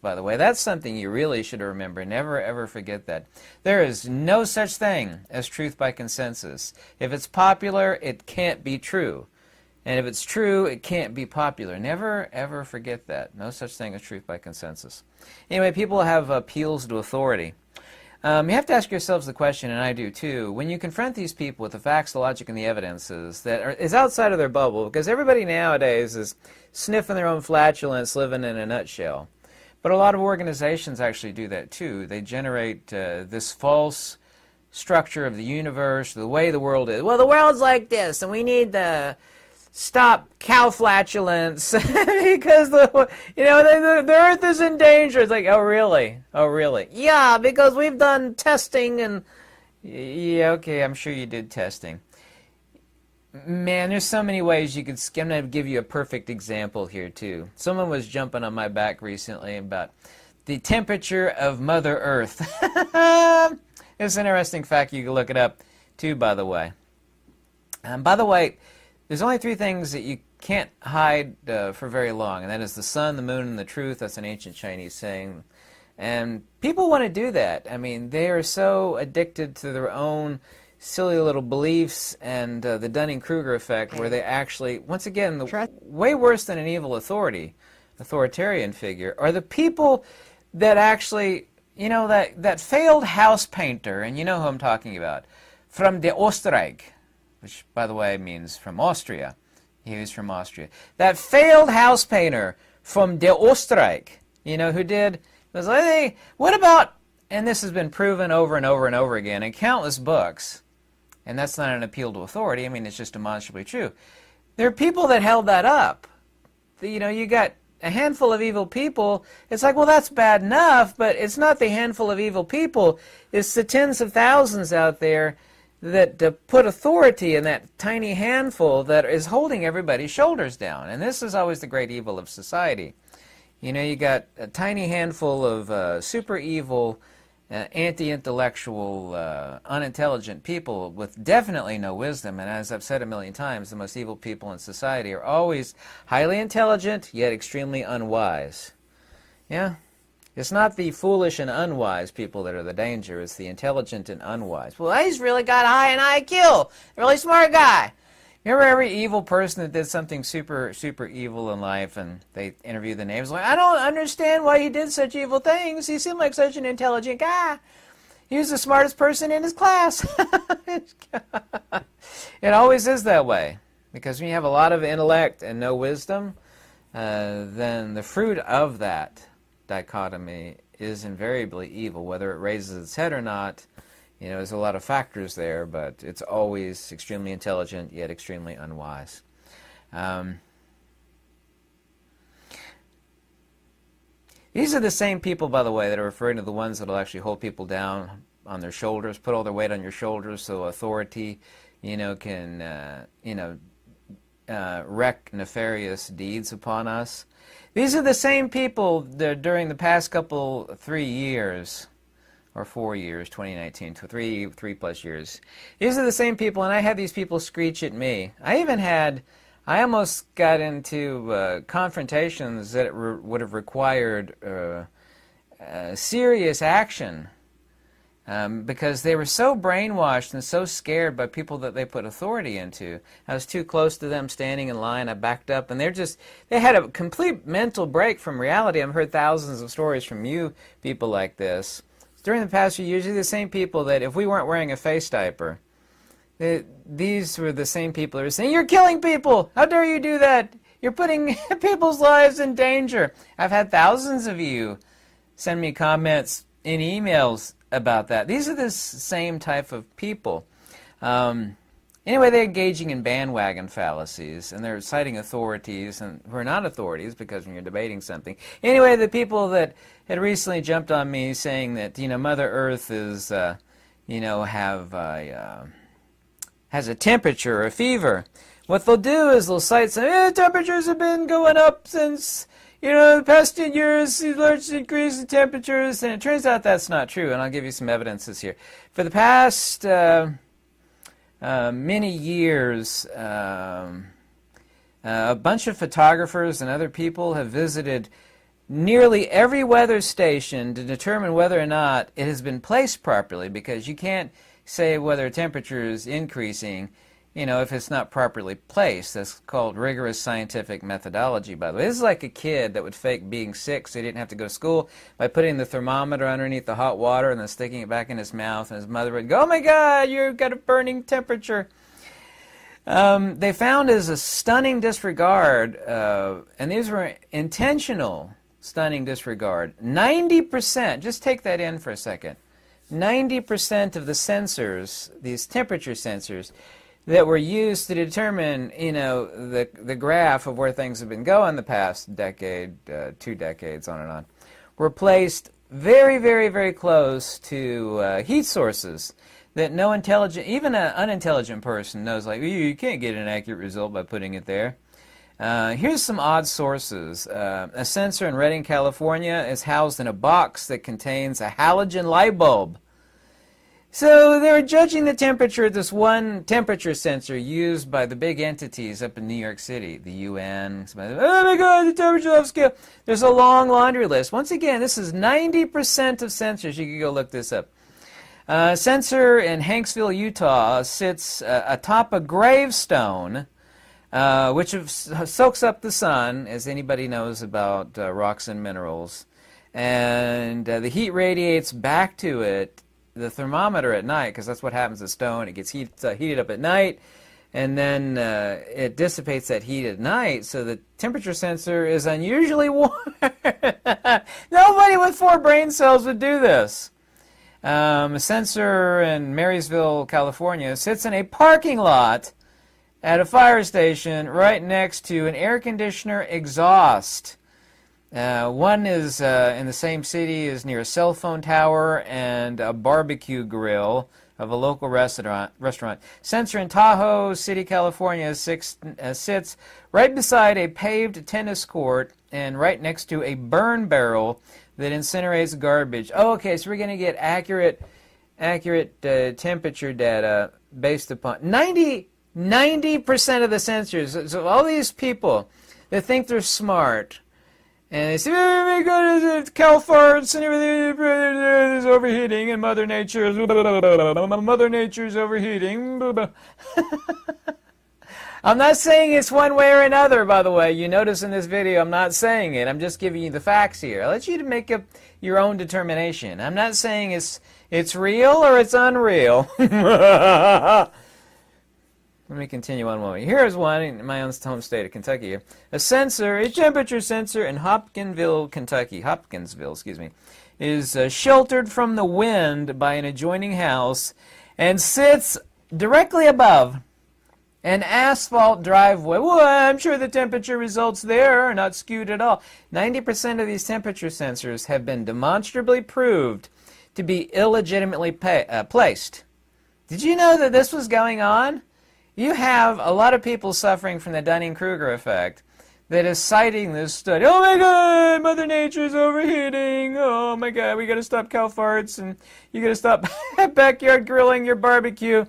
By the way, that's something you really should remember. Never ever forget that. There is no such thing as truth by consensus. If it's popular, it can't be true. And if it's true, it can't be popular. Never ever forget that. No such thing as truth by consensus. Anyway, people have appeals to authority. You have to ask yourselves the question, and I do too, when you confront these people with the facts, the logic, and the evidences that is outside of their bubble, because everybody nowadays is sniffing their own flatulence, living in a nutshell. But a lot of organizations actually do that too. They generate this false structure of the universe, the way the world is. Well, the world's like this, and we need to stop cow flatulence because the Earth is in danger. It's like, oh really? Oh really? Yeah, because we've done testing and yeah, okay, I'm sure you did testing. Man, there's so many ways you could. I'm going to give you a perfect example here, too. Someone was jumping on my back recently about the temperature of Mother Earth. It's an interesting fact. You can look it up, too, by the way. By the way, there's only three things that you can't hide for very long, and that is the sun, the moon, and the truth. That's an ancient Chinese saying. And people want to do that. I mean, they are so addicted to their own silly little beliefs and the Dunning-Kruger effect, where they actually, once again, way worse than an evil authoritarian figure, are the people that actually, you know, that failed house painter, and you know who I'm talking about, from the Österreich, which, by the way, means from Austria. He was from Austria. That failed house painter from the Österreich, you know, who did, was like, hey, what about, and this has been proven over and over and over again in countless books, and that's not an appeal to authority. I mean, it's just demonstrably true. There are people that held that up. You know, you got a handful of evil people. It's like, well, that's bad enough, but it's not the handful of evil people. It's the tens of thousands out there that put authority in that tiny handful that is holding everybody's shoulders down. And this is always the great evil of society. You know, you got a tiny handful of super evil, anti-intellectual, unintelligent people with definitely no wisdom. And as I've said a million times, the most evil people in society are always highly intelligent, yet extremely unwise. Yeah? It's not the foolish and unwise people that are the danger. It's the intelligent and unwise. Well, he's really got high in IQ. Really smart guy. Remember every evil person that did something super, super evil in life, and they interview the names like, I don't understand why he did such evil things. He seemed like such an intelligent guy. He was the smartest person in his class. It always is that way. Because when you have a lot of intellect and no wisdom, then the fruit of that dichotomy is invariably evil, whether it raises its head or not. You know, there's a lot of factors there, but it's always extremely intelligent, yet extremely unwise. These are the same people, by the way, that are referring to the ones that will actually hold people down on their shoulders, put all their weight on your shoulders so authority, you know, can, wreak nefarious deeds upon us. These are the same people that during the past 3 years, or 4 years, 2019, to three plus years. These are the same people, and I had these people screech at me. I almost got into confrontations that would have required serious action because they were so brainwashed and so scared by people that they put authority into. I was too close to them standing in line. I backed up, and they had a complete mental break from reality. I've heard thousands of stories from you people like this. During the past few years, these are the same people that if we weren't wearing a face diaper, these were the same people who were saying, you're killing people! How dare you do that? You're putting people's lives in danger. I've had thousands of you send me comments in emails about that. These are the same type of people. Anyway, they're engaging in bandwagon fallacies, and they're citing authorities and who are not authorities because when you're debating something. Anyway, the people that had recently jumped on me saying that, you know, Mother Earth is, has a temperature or a fever. What they'll do is they'll cite some, temperatures have been going up since, you know, the past 10 years, large increase in temperatures, and it turns out that's not true, and I'll give you some evidences here. For the past many years, a bunch of photographers and other people have visited nearly every weather station to determine whether or not it has been placed properly, because you can't say whether temperature is increasing, if it's not properly placed. That's called rigorous scientific methodology, by the way. This is like a kid that would fake being sick so he didn't have to go to school by putting the thermometer underneath the hot water and then sticking it back in his mouth, and his mother would go, "Oh my God, you've got a burning temperature." They found as a stunning disregard, and these were intentional stunning disregard, 90%, just take that in for a second, 90% of the sensors, these temperature sensors, that were used to determine, the graph of where things have been going the past decade, 2 decades, on and on, were placed very, very, very close to heat sources that no intelligent, even an unintelligent person knows, like, you can't get an accurate result by putting it there. Here's some odd sources. A sensor in Redding, California is housed in a box that contains a halogen light bulb. So they were judging the temperature at this one temperature sensor used by the big entities up in New York City, the UN. Oh my God, the temperature off scale. There's a long laundry list. Once again, this is 90% of sensors. You can go look this up. A sensor in Hanksville, Utah sits atop a gravestone, which soaks up the sun, as anybody knows about rocks and minerals. And the heat radiates back to it, the thermometer at night, because that's what happens to stone. It gets heated up at night, and then it dissipates that heat at night, so the temperature sensor is unusually warm. Nobody with 4 brain cells would do this. A sensor in Marysville, California sits in a parking lot at a fire station right next to an air conditioner exhaust. One is in the same city, is near a cell phone tower and a barbecue grill of a local restaurant. Sensor in Tahoe City, California sits right beside a paved tennis court and right next to a burn barrel that incinerates garbage. Oh, okay, so we're going to get accurate temperature data based upon 90% of the sensors. So all these people that think they're smart, and they say, "Oh my God, it's cow farts and everything is overheating, and Mother Nature is overheating." I'm not saying it's one way or another, by the way. You notice in this video I'm not saying it. I'm just giving you the facts here. I'll let you to make up your own determination. I'm not saying it's real or it's unreal. Let me continue one more. Here's one in my own home state of Kentucky. A temperature sensor in Hopkinsville, is sheltered from the wind by an adjoining house and sits directly above an asphalt driveway. Well, I'm sure the temperature results there are not skewed at all. 90% of these temperature sensors have been demonstrably proved to be illegitimately placed. Did you know that this was going on? You have a lot of people suffering from the Dunning-Kruger effect that is citing this study. Oh my God, Mother Nature's overheating. Oh my God, we got to stop cow farts, and you got to stop backyard grilling your barbecue.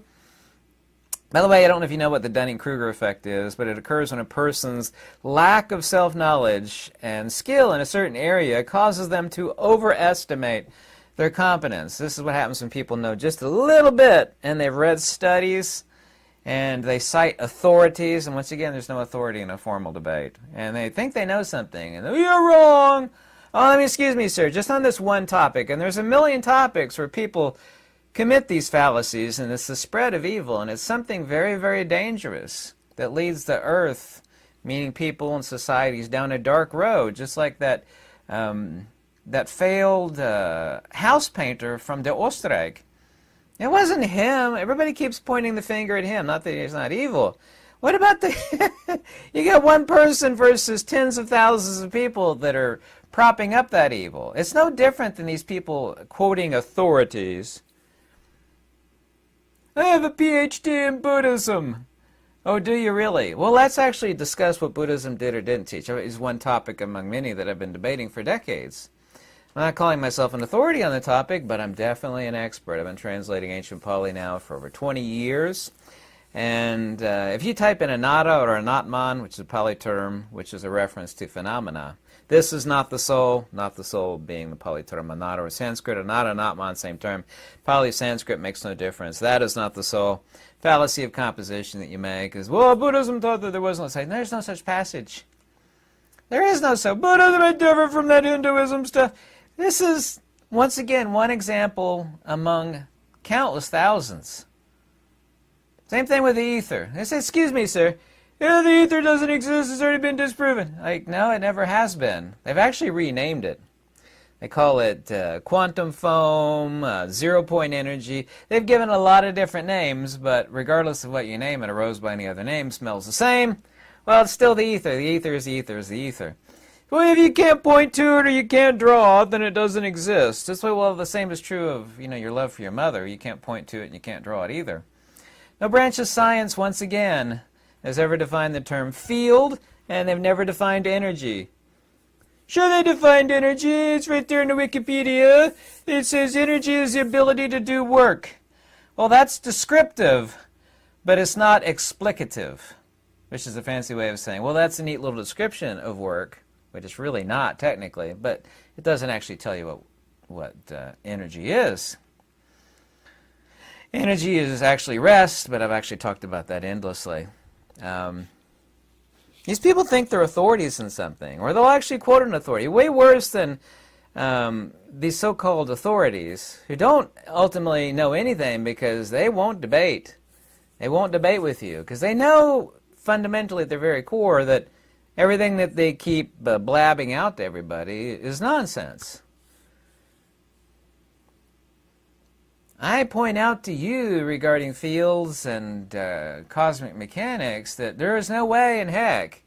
By the way, I don't know if you know what the Dunning-Kruger effect is, but it occurs when a person's lack of self-knowledge and skill in a certain area causes them to overestimate their competence. This is what happens when people know just a little bit, and they've read studies, and they cite authorities, and once again, there's no authority in a formal debate. And they think they know something, and you're wrong. Oh, excuse me, sir, just on this one topic, and there's a million topics where people commit these fallacies, and it's the spread of evil, and it's something very, very dangerous that leads the earth, meaning people and societies, down a dark road, just like that failed house painter from Der Oostenrijk. It wasn't him. Everybody keeps pointing the finger at him, not that he's not evil. What about you got one person versus tens of thousands of people that are propping up that evil. It's no different than these people quoting authorities. I have a PhD in Buddhism. Oh, do you really? Well, let's actually discuss what Buddhism did or didn't teach. It's one topic among many that I've been debating for decades. I'm not calling myself an authority on the topic, but I'm definitely an expert. I've been translating ancient Pali now for over 20 years. And if you type in anatta or anatman, which is a Pali term, which is a reference to phenomena, This is not the soul being the Pali-Dharma or Sanskrit, Anata, Natman, same term. Pali-Sanskrit makes no difference. That is not the soul. Fallacy of composition that you make is, well, Buddhism taught that there was no such. There's no such passage. There is no so. Buddhism is different from that Hinduism stuff. This is, once again, one example among countless thousands. Same thing with the ether. They say, excuse me, sir, the ether doesn't exist. It's already been disproven. Like, no, it never has been. They've actually renamed it. They call it quantum foam, zero-point energy. They've given a lot of different names, but regardless of what you name it, a rose by any other name smells the same. Well, it's still the ether. The ether is the ether is the ether. Well, if you can't point to it or you can't draw it, then it doesn't exist. That's why, well, the same is true of, your love for your mother. You can't point to it and you can't draw it either. No branch of science, once again, has ever defined the term field, and they've never defined energy. Sure, they defined energy. It's right there in the Wikipedia. It says energy is the ability to do work. Well, that's descriptive, but it's not explicative, which is a fancy way of saying, well, that's a neat little description of work, which it's really not technically, but it doesn't actually tell you what energy is. Energy is actually rest, but I've actually talked about that endlessly. These people think they're authorities in something, or they'll actually quote an authority. Way worse than these so-called authorities who don't ultimately know anything because they won't debate. They won't debate with you because they know fundamentally at their very core that everything that they keep blabbing out to everybody is nonsense. I point out to you regarding fields and cosmic mechanics that there is no way in heck,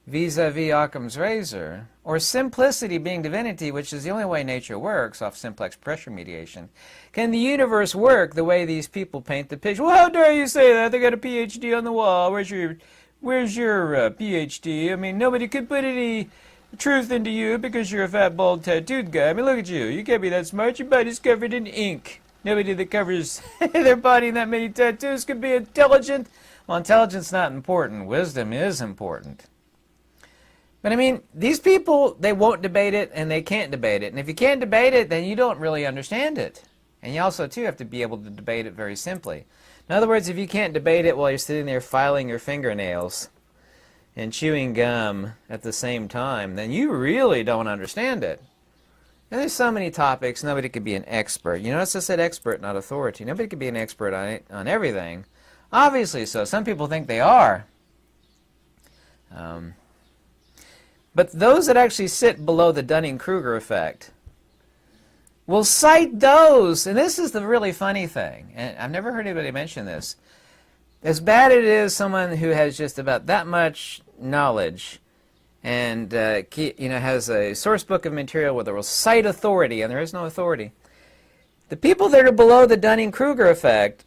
vis-a-vis Occam's razor, or simplicity being divinity, which is the only way nature works, off simplex pressure mediation, can the universe work the way these people paint the picture. Well, how dare you say that? They got a PhD on the wall. Where's your PhD? I mean, nobody could put any truth into you because you're a fat, bald, tattooed guy. I mean, look at you. You can't be that smart. Your body's covered in ink. Nobody that covers their body in that many tattoos could be intelligent. Well, intelligence is not important. Wisdom is important. But I mean, these people, they won't debate it and they can't debate it. And if you can't debate it, then you don't really understand it. And you also, too, have to be able to debate it very simply. In other words, if you can't debate it while you're sitting there filing your fingernails and chewing gum at the same time, then you really don't understand it. And there's so many topics, nobody could be an expert. You notice I said expert, not authority. Nobody could be an expert on everything. Obviously so. Some people think they are. But those that actually sit below the Dunning-Kruger effect will cite those, and this is the really funny thing, and I've never heard anybody mention this. As bad it is someone who has just about that much knowledge and has a source book of material where they will cite authority, and there is no authority. The people that are below the Dunning-Kruger effect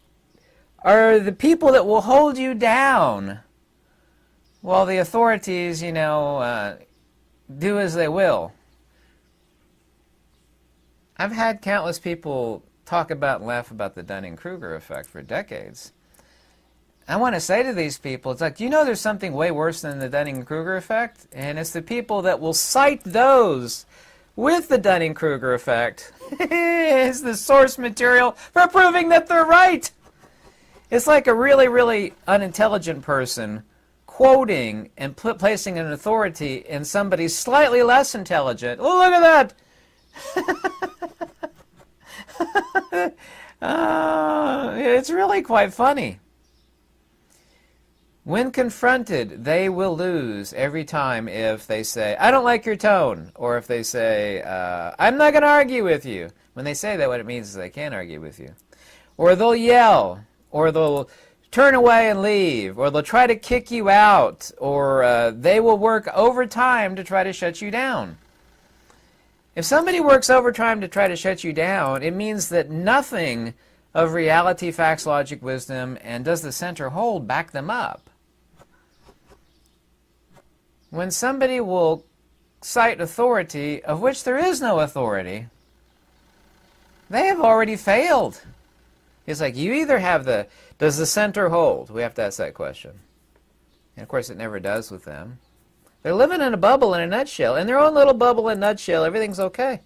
are the people that will hold you down while the authorities, do as they will. I've had countless people talk about and laugh about the Dunning-Kruger effect for decades. I want to say to these people, it's like, there's something way worse than the Dunning-Kruger effect? And it's the people that will cite those with the Dunning-Kruger effect as the source material for proving that they're right. It's like a really, really unintelligent person quoting and placing an authority in somebody slightly less intelligent. Oh, look at that! It's really quite funny. When confronted, they will lose every time if they say, I don't like your tone, or if they say, I'm not going to argue with you. When they say that, what it means is they can't argue with you. Or they'll yell, or they'll turn away and leave, or they'll try to kick you out, or they will work overtime to try to shut you down. If somebody works overtime to try to shut you down, it means that nothing of reality, facts, logic, wisdom, and does the center hold back them up. When somebody will cite authority of which there is no authority, they have already failed. It's like you either have does the center hold? We have to ask that question. And of course it never does with them. They're living in a bubble in a nutshell. In their own little bubble in a nutshell, everything's okay.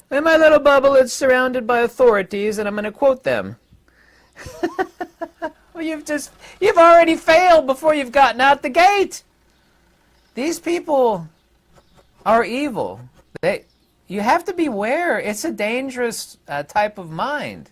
In my little bubble, it's surrounded by authorities, and I'm going to quote them. Well, you've already failed before you've gotten out the gate. These people are evil. You have to beware. It's a dangerous type of mind.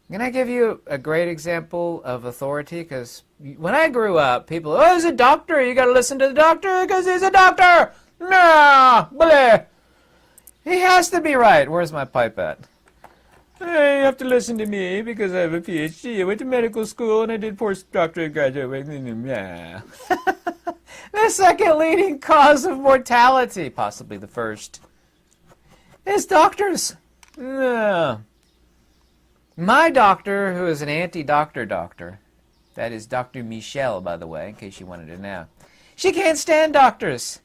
Can I give you a great example of authority? Because when I grew up, people, oh, he's a doctor. You got to listen to the doctor because he's a doctor. Nah, bleh. He has to be right. Where's my pipe at? Hey, you have to listen to me because I have a PhD. I went to medical school and I did postdoctorate graduate. Yeah. The second leading cause of mortality, possibly the first, is doctors. No. My doctor, who is an anti-doctor doctor, that is Dr. Michelle, by the way, in case you wanted to know, she can't stand doctors.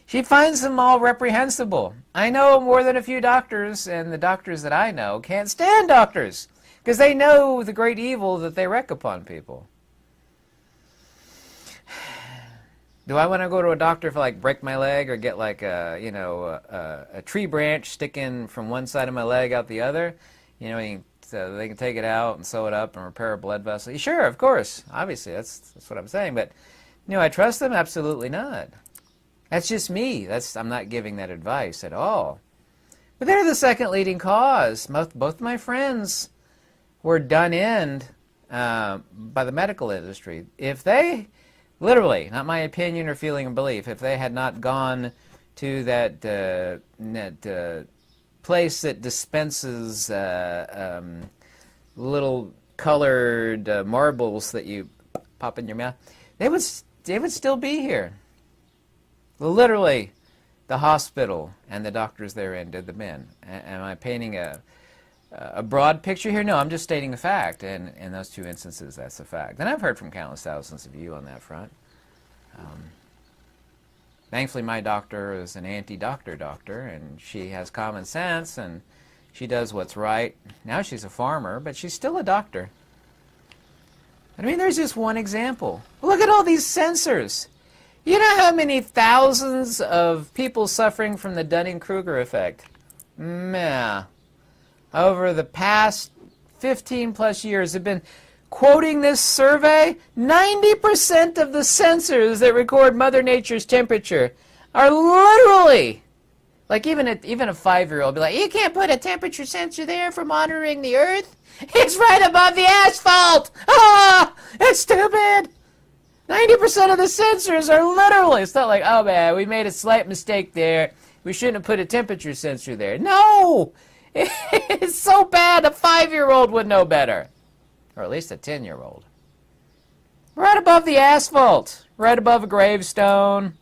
She finds them all reprehensible. I know more than a few doctors, and the doctors that I know can't stand doctors because they know the great evil that they wreak upon people. Do I want to go to a doctor if I like break my leg or get like a tree branch sticking from one side of my leg out the other? You know, so they can take it out and sew it up and repair a blood vessel. Sure, of course. Obviously, that's what I'm saying. But, I trust them? Absolutely not. That's just me. I'm not giving that advice at all. But they're the second leading cause. Both my friends were done in by the medical industry. If they, literally, not my opinion or feeling or belief, if they had not gone to that place that dispenses little colored marbles that you pop in your mouth, they would still be here. Literally, the hospital and the doctors therein did them in. Am I painting a broad picture here? No, I'm just stating a fact, and in those two instances, that's a fact. And I've heard from countless thousands of you on that front. Thankfully, my doctor is an anti-doctor doctor, and she has common sense, and she does what's right. Now she's a farmer, but she's still a doctor. I mean, there's just one example. Look at all these sensors. You know how many thousands of people suffering from the Dunning-Kruger effect? Meh. Over the past 15 plus years have been quoting this survey. 90% of the sensors that record Mother Nature's temperature are literally, like even a 5-year-old be like, you can't put a temperature sensor there for monitoring the earth. It's right above the asphalt. Ah, it's stupid. 90% of the sensors are literally, it's not like, oh man, we made a slight mistake there. We shouldn't have put a temperature sensor there. No! It's so bad a 5-year-old would know better. Or at least a 10-year-old. Right above the asphalt. Right above a gravestone.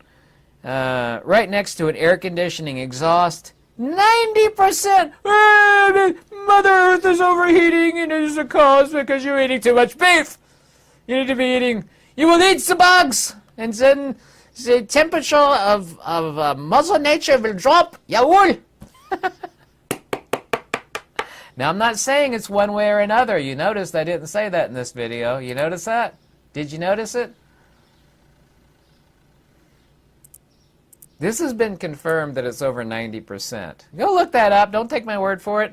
Right next to an air conditioning exhaust. 90%! Mother Earth is overheating and it is a cause because you're eating too much beef. You need to be eating... You will eat the bugs, and then the temperature of Mother Nature will drop. Yawool! Now, I'm not saying it's one way or another. You noticed I didn't say that in this video. You notice that? Did you notice it? This has been confirmed that it's over 90%. Go look that up. Don't take my word for it.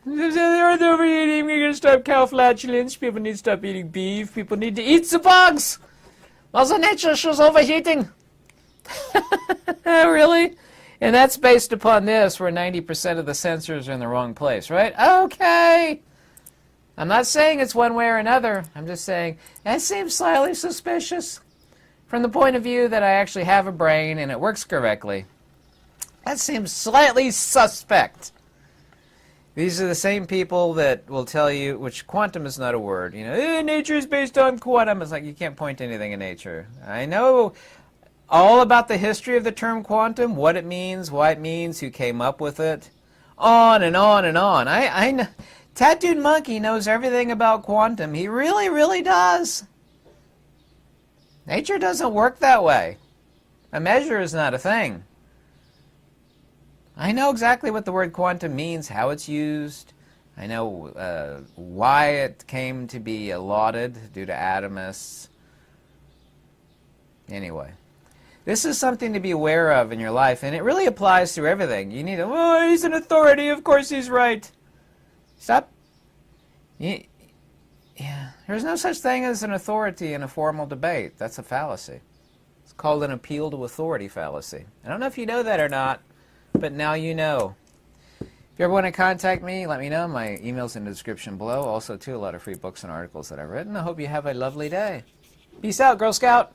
The earth overeating, we're going to stop cow flatulence, people need to stop eating beef, people need to eat the bugs! Mother Nature is overheating! Really? And that's based upon this, where 90% of the sensors are in the wrong place, right? Okay! I'm not saying it's one way or another, I'm just saying, that seems slightly suspicious. From the point of view that I actually have a brain and it works correctly, that seems slightly suspect. These are the same people that will tell you, which quantum is not a word, nature is based on quantum. It's like you can't point to anything in nature. I know all about the history of the term quantum, what it means, why it means, who came up with it, on and on and on. I know, Tattooed Monkey knows everything about quantum. He really, really does. Nature doesn't work that way. A measure is not a thing. I know exactly what the word quantum means, how it's used, I know why it came to be lauded due to atomists. Anyway, this is something to be aware of in your life, and it really applies to everything. You need to, oh, he's an authority, of course he's right. Stop. Yeah, there's no such thing as an authority in a formal debate. That's a fallacy. It's called an appeal to authority fallacy. I don't know if you know that or not, but now you know. If you ever want to contact me, let me know. My email's in the description below. Also, too, a lot of free books and articles that I've written. I hope you have a lovely day. Peace out, Girl Scout.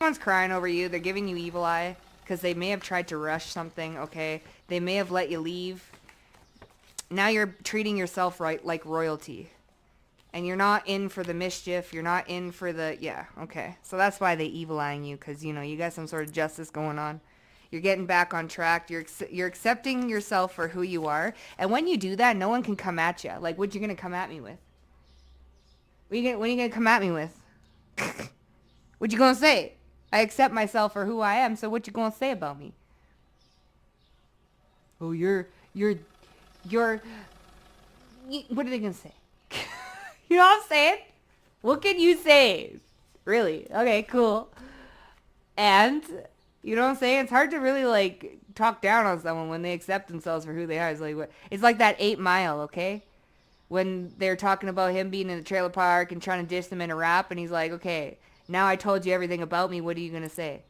someone's crying over you. They're giving you evil eye because they may have tried to rush something, okay? They may have let you leave. Now you're treating yourself right like royalty. And you're not in for the mischief. You're not in for the... Yeah, okay. So that's why they evil eyeing you, because, you know, you got some sort of justice going on. You're getting back on track. You're accepting yourself for who you are. And when you do that, no one can come at you. Like, what you going to come at me with? What are you going to come at me with? What you going to say? I accept myself for who I am, so what you going to say about me? Oh, you're... What are they going to say? You know what I'm saying? What can you say? Really? Okay, cool. And, you know what I'm saying? It's hard to really, like, talk down on someone when they accept themselves for who they are. It's like, it's like that 8 Mile, okay? When they're talking about him being in the trailer park and trying to diss them in a rap, and he's like, okay, now I told you everything about me. What are you going to say?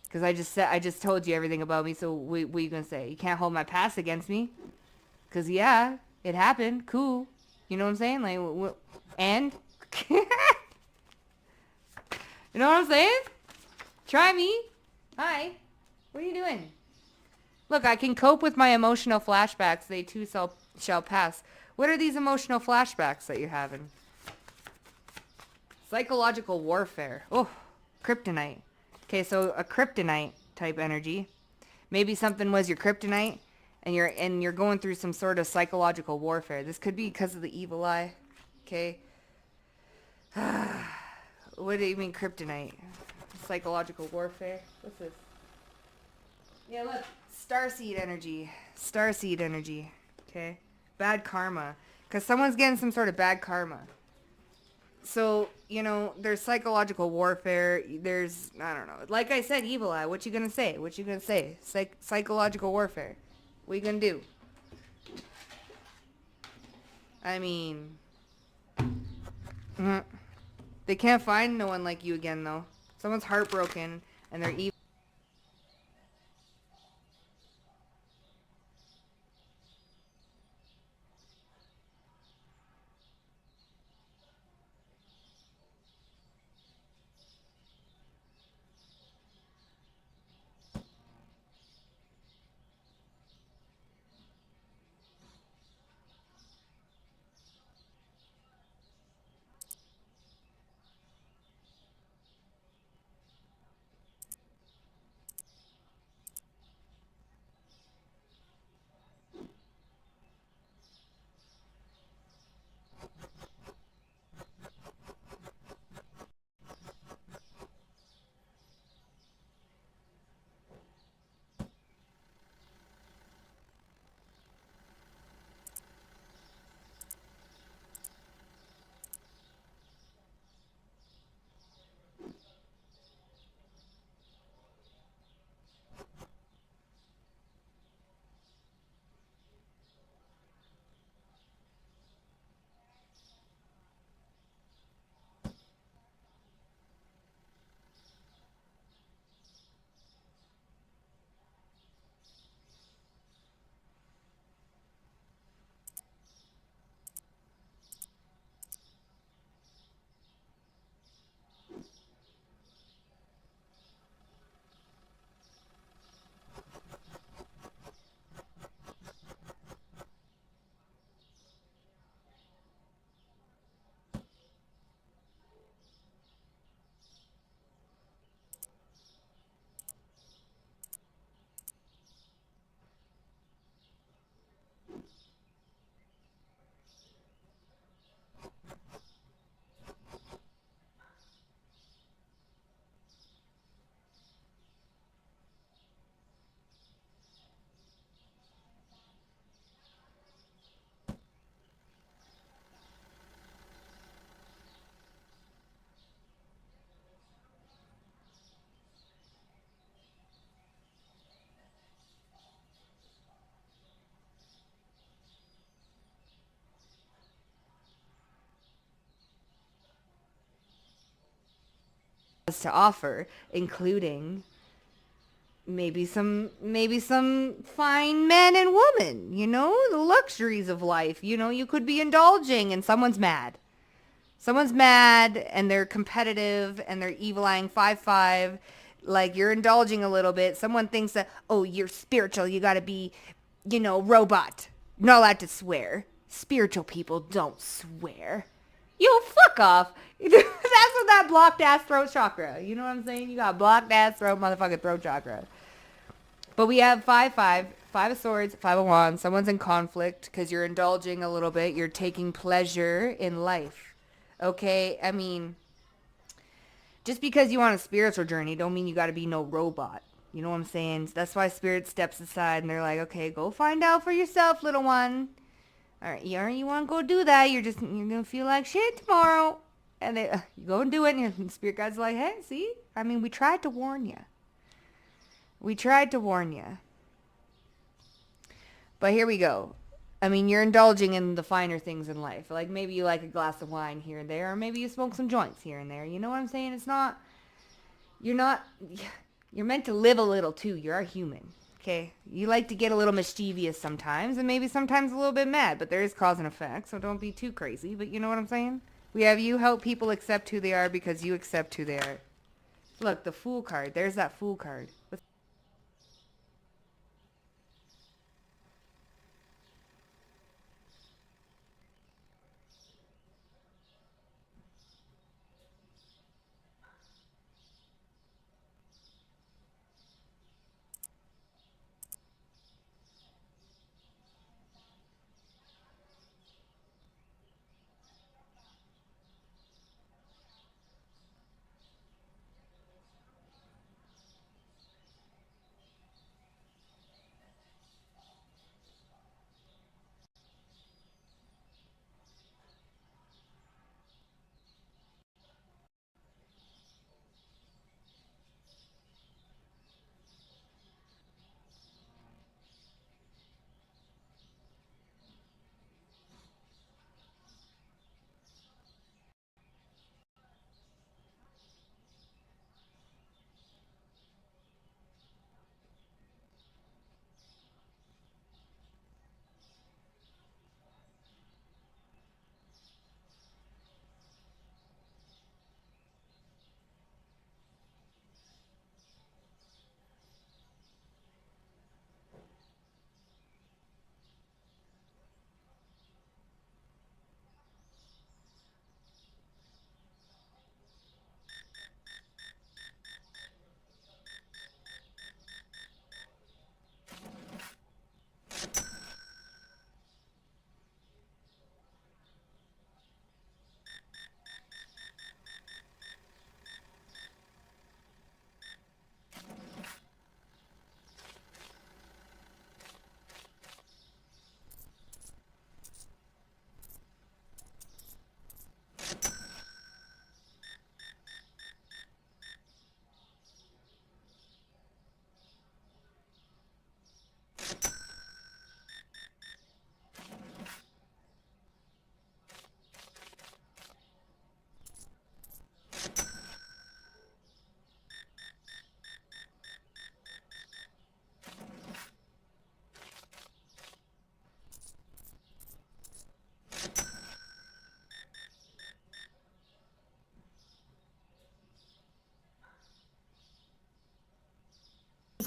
Because I just told you everything about me, so what are you going to say? You can't hold my past against me. Because, yeah, it happened. Cool. You know what I'm saying? Like, and? You know what I'm saying? Try me. Hi. What are you doing? Look, I can cope with my emotional flashbacks. They too shall pass. What are these emotional flashbacks that you're having? Psychological warfare. Oh, kryptonite. Okay, so a kryptonite type energy. Maybe something was your kryptonite, and you're going through some sort of psychological warfare. This could be because of the evil eye. Okay. What do you mean kryptonite? Psychological warfare. What's this? Yeah, look. Starseed energy. Starseed energy. Okay. Bad karma. Because someone's getting some sort of bad karma. So, you know, there's psychological warfare. There's, I don't know. Like I said, evil eye. What you gonna say? What you gonna say? Psychological warfare. What you gonna do? I mean... They can't find no one like you again, though. Someone's heartbroken, and they're evil. To offer, including maybe some fine men and women, you know, the luxuries of life. You know, you could be indulging and someone's mad. Someone's mad and they're competitive and they're evil eyeing 5-5. Like, you're indulging a little bit. Someone thinks that, oh, you're spiritual. You got to be, robot. Not allowed to swear. Spiritual people don't swear. Yo, fuck off. That's what that blocked ass throat chakra. You know what I'm saying? You got blocked ass motherfucking throat chakra. But we have 5 of swords, 5 of wands. Someone's in conflict because you're indulging a little bit. You're taking pleasure in life. Okay? I mean, just because you on a spiritual journey don't mean you got to be no robot. You know what I'm saying? That's why spirit steps aside and they're like, okay, go find out for yourself, little one. All right, you want to go do that. You're going to feel like shit tomorrow. And you go and do it. And spirit guide's like, hey, see? I mean, we tried to warn you. We tried to warn you. But here we go. I mean, you're indulging in the finer things in life. Like, maybe you like a glass of wine here and there, or maybe you smoke some joints here and there. You know what I'm saying? You're meant to live a little too. You're a human, okay? You like to get a little mischievous sometimes, and maybe sometimes a little bit mad, but there is cause and effect, so don't be too crazy. But you know what I'm saying? We have you help people accept who they are because you accept who they are. Look, the Fool card. There's that Fool card.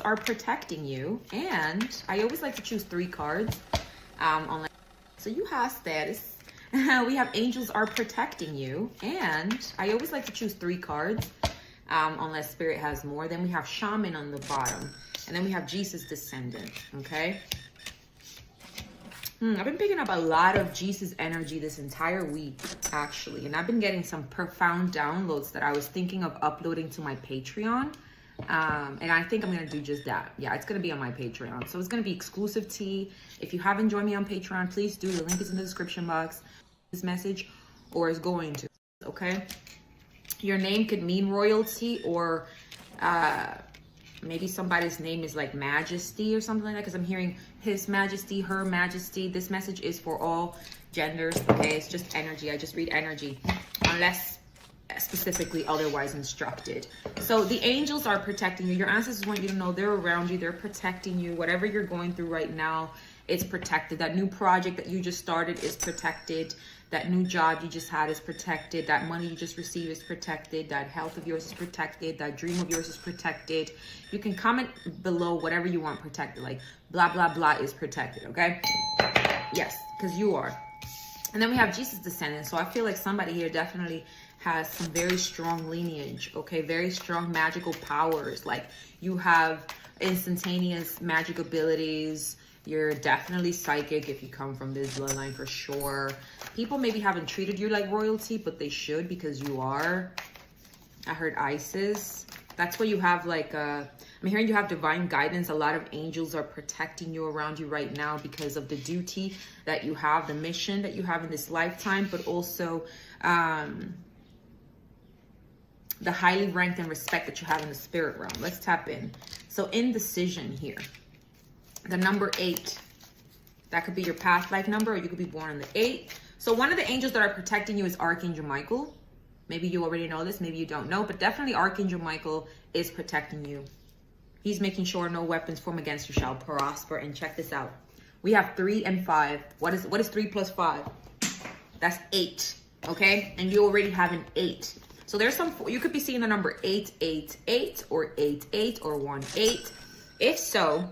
Are protecting you, and I always like to choose 3 cards so you have status. We have angels are protecting you, and I always like to choose 3 cards unless spirit has more. Then we have shaman on the bottom, and then we have Jesus descendant. Okay, I've been picking up a lot of Jesus energy this entire week, actually, and I've been getting some profound downloads that I was thinking of uploading to my Patreon. And I think I'm going to do just that. Yeah, it's going to be on my Patreon. So it's going to be exclusive tea. If you haven't joined me on Patreon, please do. The link is in the description box. This message, or is going to. Okay? Your name could mean royalty, or maybe somebody's name is like Majesty or something like that, because I'm hearing His Majesty, Her Majesty. This message is for all genders. Okay? It's just energy. I just read energy. Unless specifically otherwise instructed. So the angels are protecting you. Your ancestors want you to know they're around you. They're protecting you. Whatever you're going through right now, it's protected. That new project that you just started is protected. That new job you just had is protected. That money you just received is protected. That health of yours is protected. That dream of yours is protected. You can comment below whatever you want protected, like blah, blah, blah is protected, okay? Yes, because you are. And then we have Jesus descendant. So I feel like somebody here definitely has some very strong lineage, okay? Very strong magical powers. Like you have instantaneous magic abilities. You're definitely psychic if you come from this bloodline for sure. People maybe haven't treated you like royalty, but they should because you are. I heard Isis. That's where you have like, I'm hearing you have divine guidance. A lot of angels are protecting you around you right now because of the duty that you have, the mission that you have in this lifetime, but also the highly ranked and respect that you have in the spirit realm. Let's tap in. So indecision here. The number 8, that could be your past life number, or you could be born on the 8th. So one of the angels that are protecting you is Archangel Michael. Maybe you already know this, maybe you don't know, but definitely Archangel Michael is protecting you. He's making sure no weapons formed against you shall prosper. And check this out. We have 3 and 5. What is 3 plus 5? That's 8, okay? And you already have an 8. So there's some, you could be seeing the number 888 or 88 or 18. If so,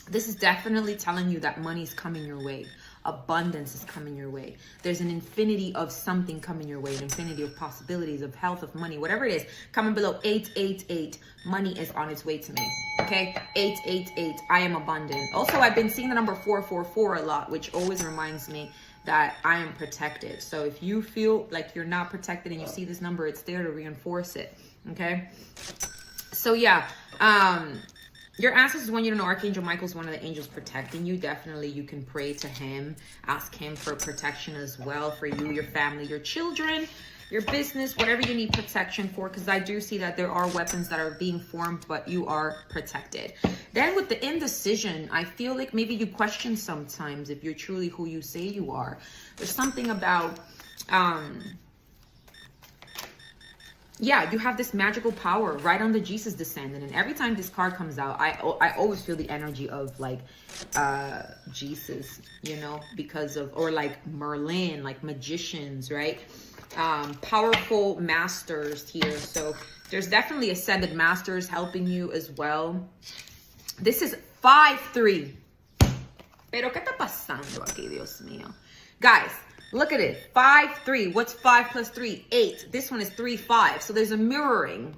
this is definitely telling you that money is coming your way. Abundance is coming your way. There's an infinity of something coming your way. An infinity of possibilities, of health, of money, whatever it is. Comment below 888. Money is on its way to me. Okay? 888. I am abundant. Also, I've been seeing the number 444 a lot, which always reminds me that I am protected. So if you feel like you're not protected and you see this number, it's there to reinforce it. Okay? So yeah. Your ancestors want you to know Archangel Michael is one of the angels protecting you. Definitely you can pray to him. Ask him for protection as well for you, your family, your children, your business, whatever you need protection for. Because I do see that there are weapons that are being formed, but you are protected. Then with the indecision, I feel like maybe you question sometimes if you're truly who you say you are. There's something about... yeah, you have this magical power right on the Jesus descendant. And every time this card comes out, I always feel the energy of like Jesus, you know, because of, or like Merlin, like magicians, right? Powerful masters here. So there's definitely ascended masters helping you as well. This is 5-3. Pero ¿qué está pasando aquí, Dios mío? Guys, look at it. 5-3. What's 5 plus 3? 8. This one is 3-5. So there's a mirroring,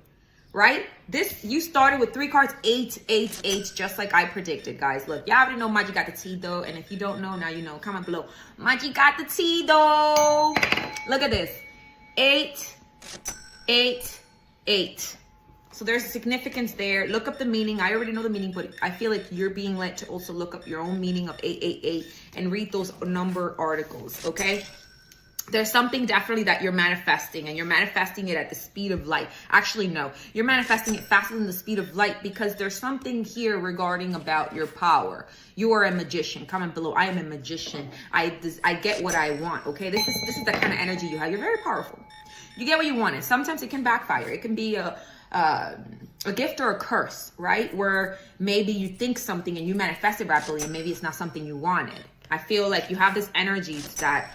right? This, you started with 3 cards, 8, 8, 8, just like I predicted, guys. Look, y'all already know Maggie got the tea though. And if you don't know, now you know. Comment below. Maggie got the tea though. Look at this. 8, 8, 8. So there's a significance there. Look up the meaning. I already know the meaning, but I feel like you're being led to also look up your own meaning of 888 and read those number articles, okay? There's something definitely that you're manifesting, and you're manifesting it at the speed of light. Actually, no. You're manifesting it faster than the speed of light because there's something here regarding about your power. You are a magician. Comment below. I am a magician. I get what I want, okay? This is the kind of energy you have. You're very powerful. You get what you wanted. Sometimes it can backfire. It can be a gift or a curse, right? Where maybe you think something and you manifest it rapidly and maybe it's not something you wanted. I feel like you have this energy that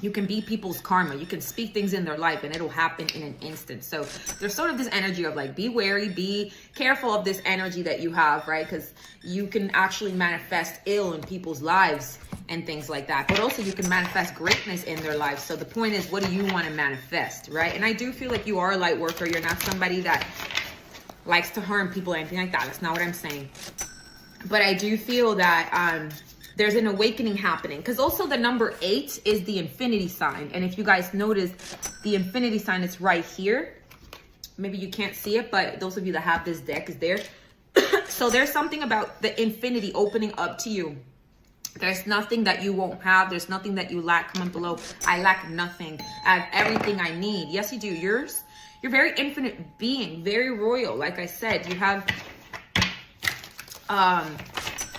you can be people's karma. You can speak things in their life and it'll happen in an instant. So there's sort of this energy of like, be wary, be careful of this energy that you have, right? Because you can actually manifest ill in people's lives and things like that. But also you can manifest greatness in their lives. So the point is, what do you want to manifest, right? And I do feel like you are a light worker. You're not somebody that likes to harm people or anything like that. That's not what I'm saying. But I do feel that there's an awakening happening. Because also the number 8 is the infinity sign. And if you guys notice, the infinity sign is right here. Maybe you can't see it, but those of you that have this deck is there. So there's something about the infinity opening up to you. There's nothing that you won't have. There's nothing that you lack. Comment below. I lack nothing. I have everything I need. Yes, you do. You're very infinite being, very royal. Like I said, you have,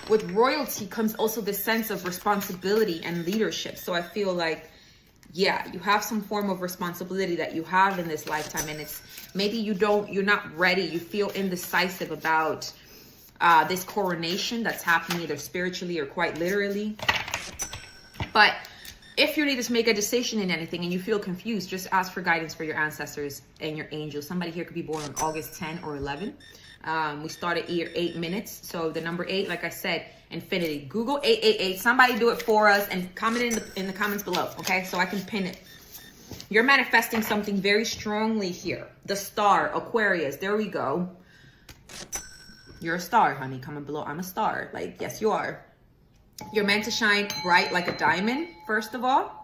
with royalty comes also this sense of responsibility and leadership. So I feel like, yeah, you have some form of responsibility that you have in this lifetime. And it's maybe you're not ready. You feel indecisive about this coronation that's happening either spiritually or quite literally. But if you need to make a decision in anything and you feel confused, just ask for guidance for your ancestors and your angels. Somebody here could be born on August 10 or 11. We started here 8 minutes. So the number 8, like I said, infinity. Google 888. Somebody do it for us and comment in the comments below, okay? So I can pin it. You're manifesting something very strongly here. The star, Aquarius. There we go. You're a star, honey. Comment below. I'm a star. Like, yes, you are. You're meant to shine bright like a diamond, first of all.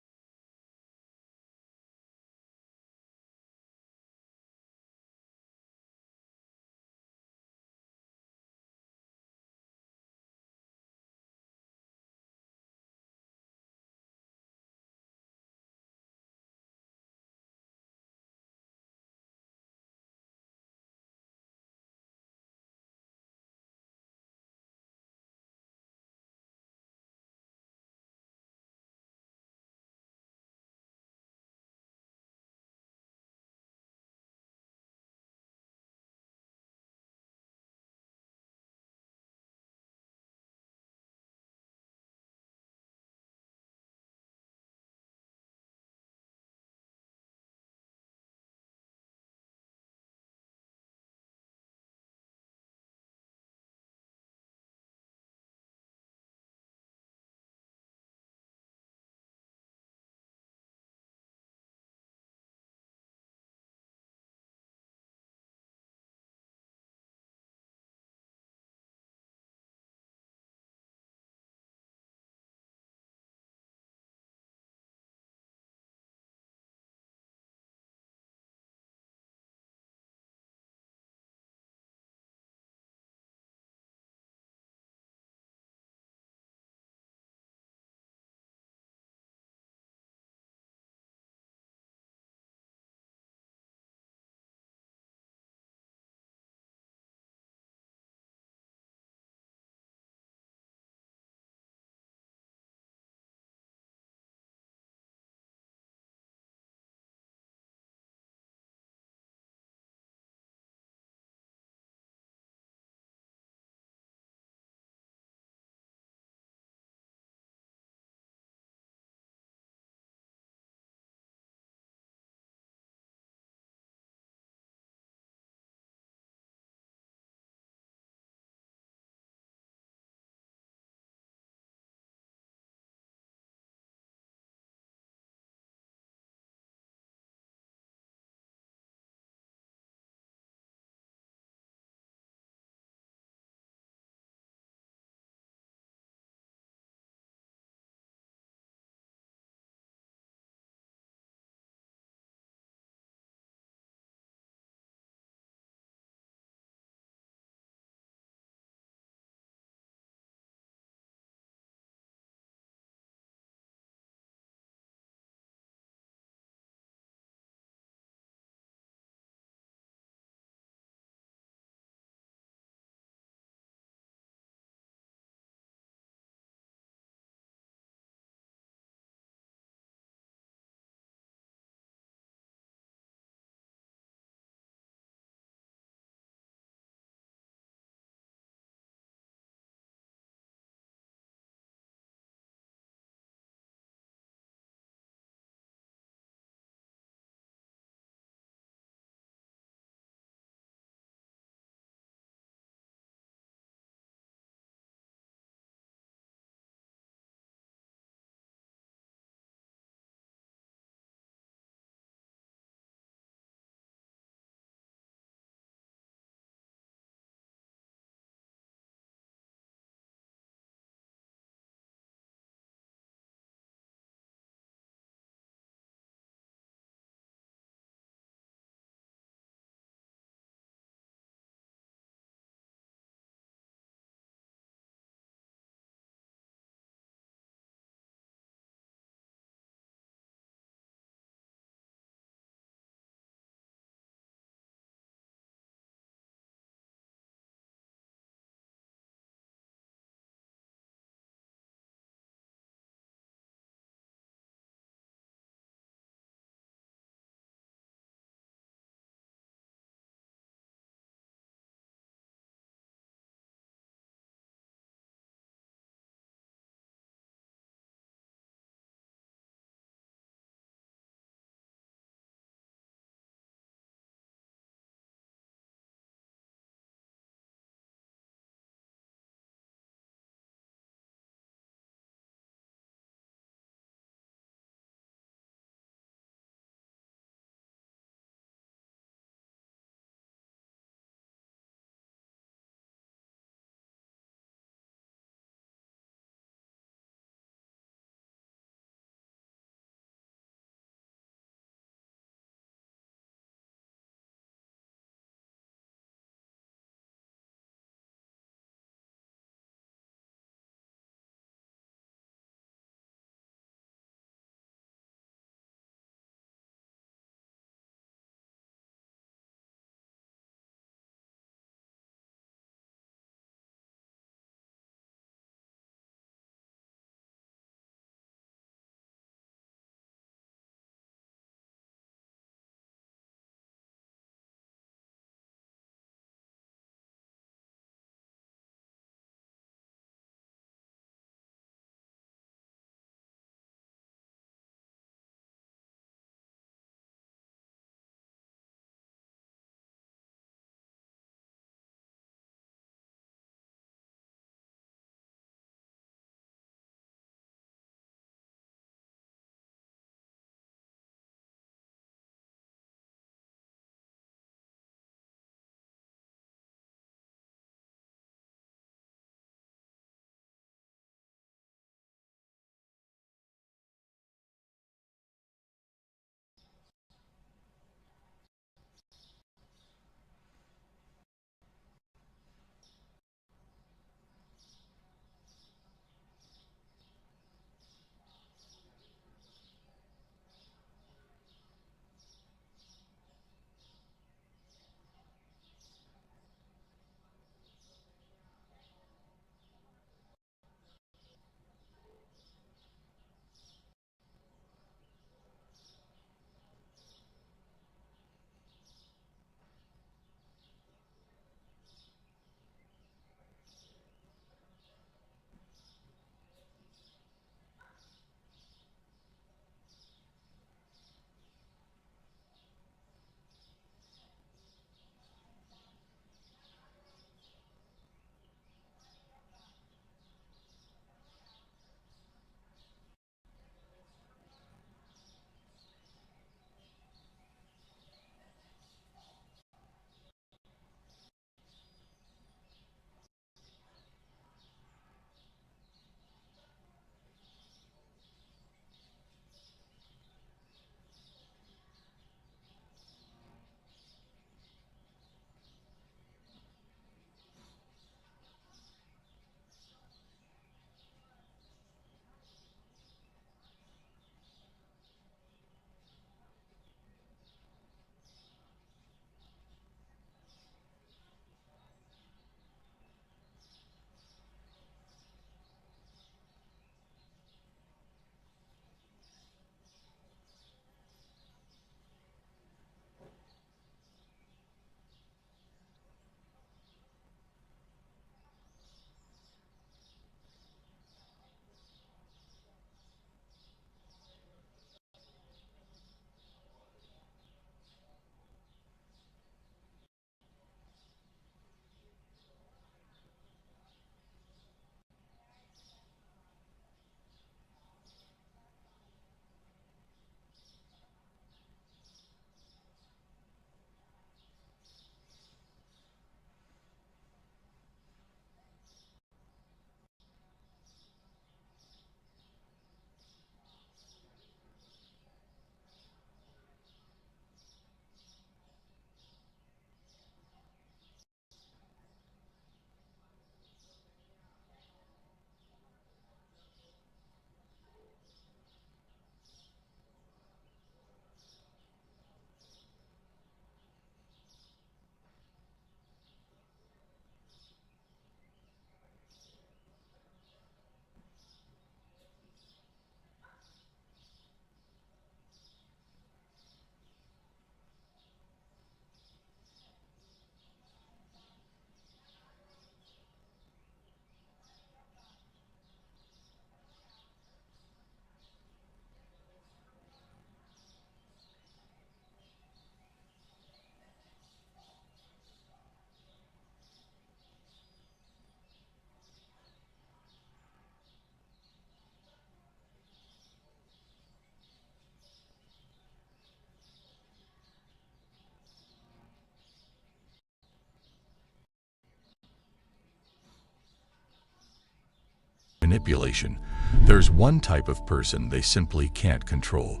manipulation, there's one type of person they simply can't control: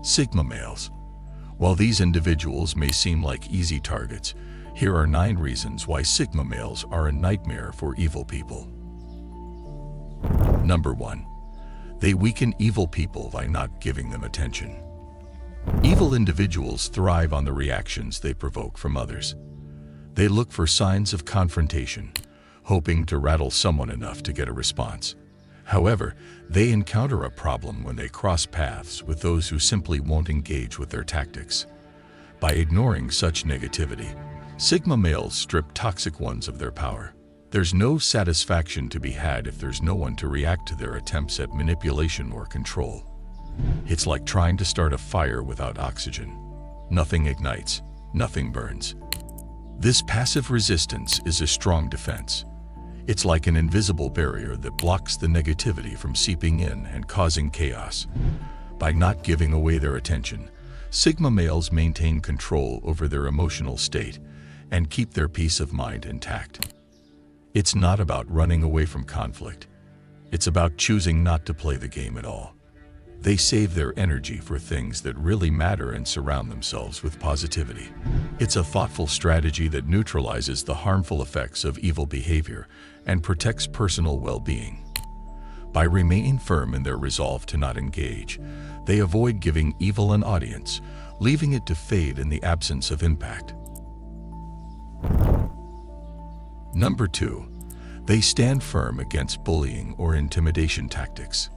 Sigma males. While these individuals may seem like easy targets, here are 9 reasons why Sigma males are a nightmare for evil people. Number 1. They weaken evil people by not giving them attention. Evil individuals thrive on the reactions they provoke from others. They look for signs of confrontation, hoping to rattle someone enough to get a response. However, they encounter a problem when they cross paths with those who simply won't engage with their tactics. By ignoring such negativity, Sigma males strip toxic ones of their power. There's no satisfaction to be had if there's no one to react to their attempts at manipulation or control. It's like trying to start a fire without oxygen. Nothing ignites, nothing burns. This passive resistance is a strong defense. It's like an invisible barrier that blocks the negativity from seeping in and causing chaos. By not giving away their attention, Sigma males maintain control over their emotional state and keep their peace of mind intact. It's not about running away from conflict. It's about choosing not to play the game at all. They save their energy for things that really matter and surround themselves with positivity. It's a thoughtful strategy that neutralizes the harmful effects of evil behavior and protects personal well-being. By remaining firm in their resolve to not engage, they avoid giving evil an audience, leaving it to fade in the absence of impact. Number 2. They stand firm against bullying or intimidation tactics.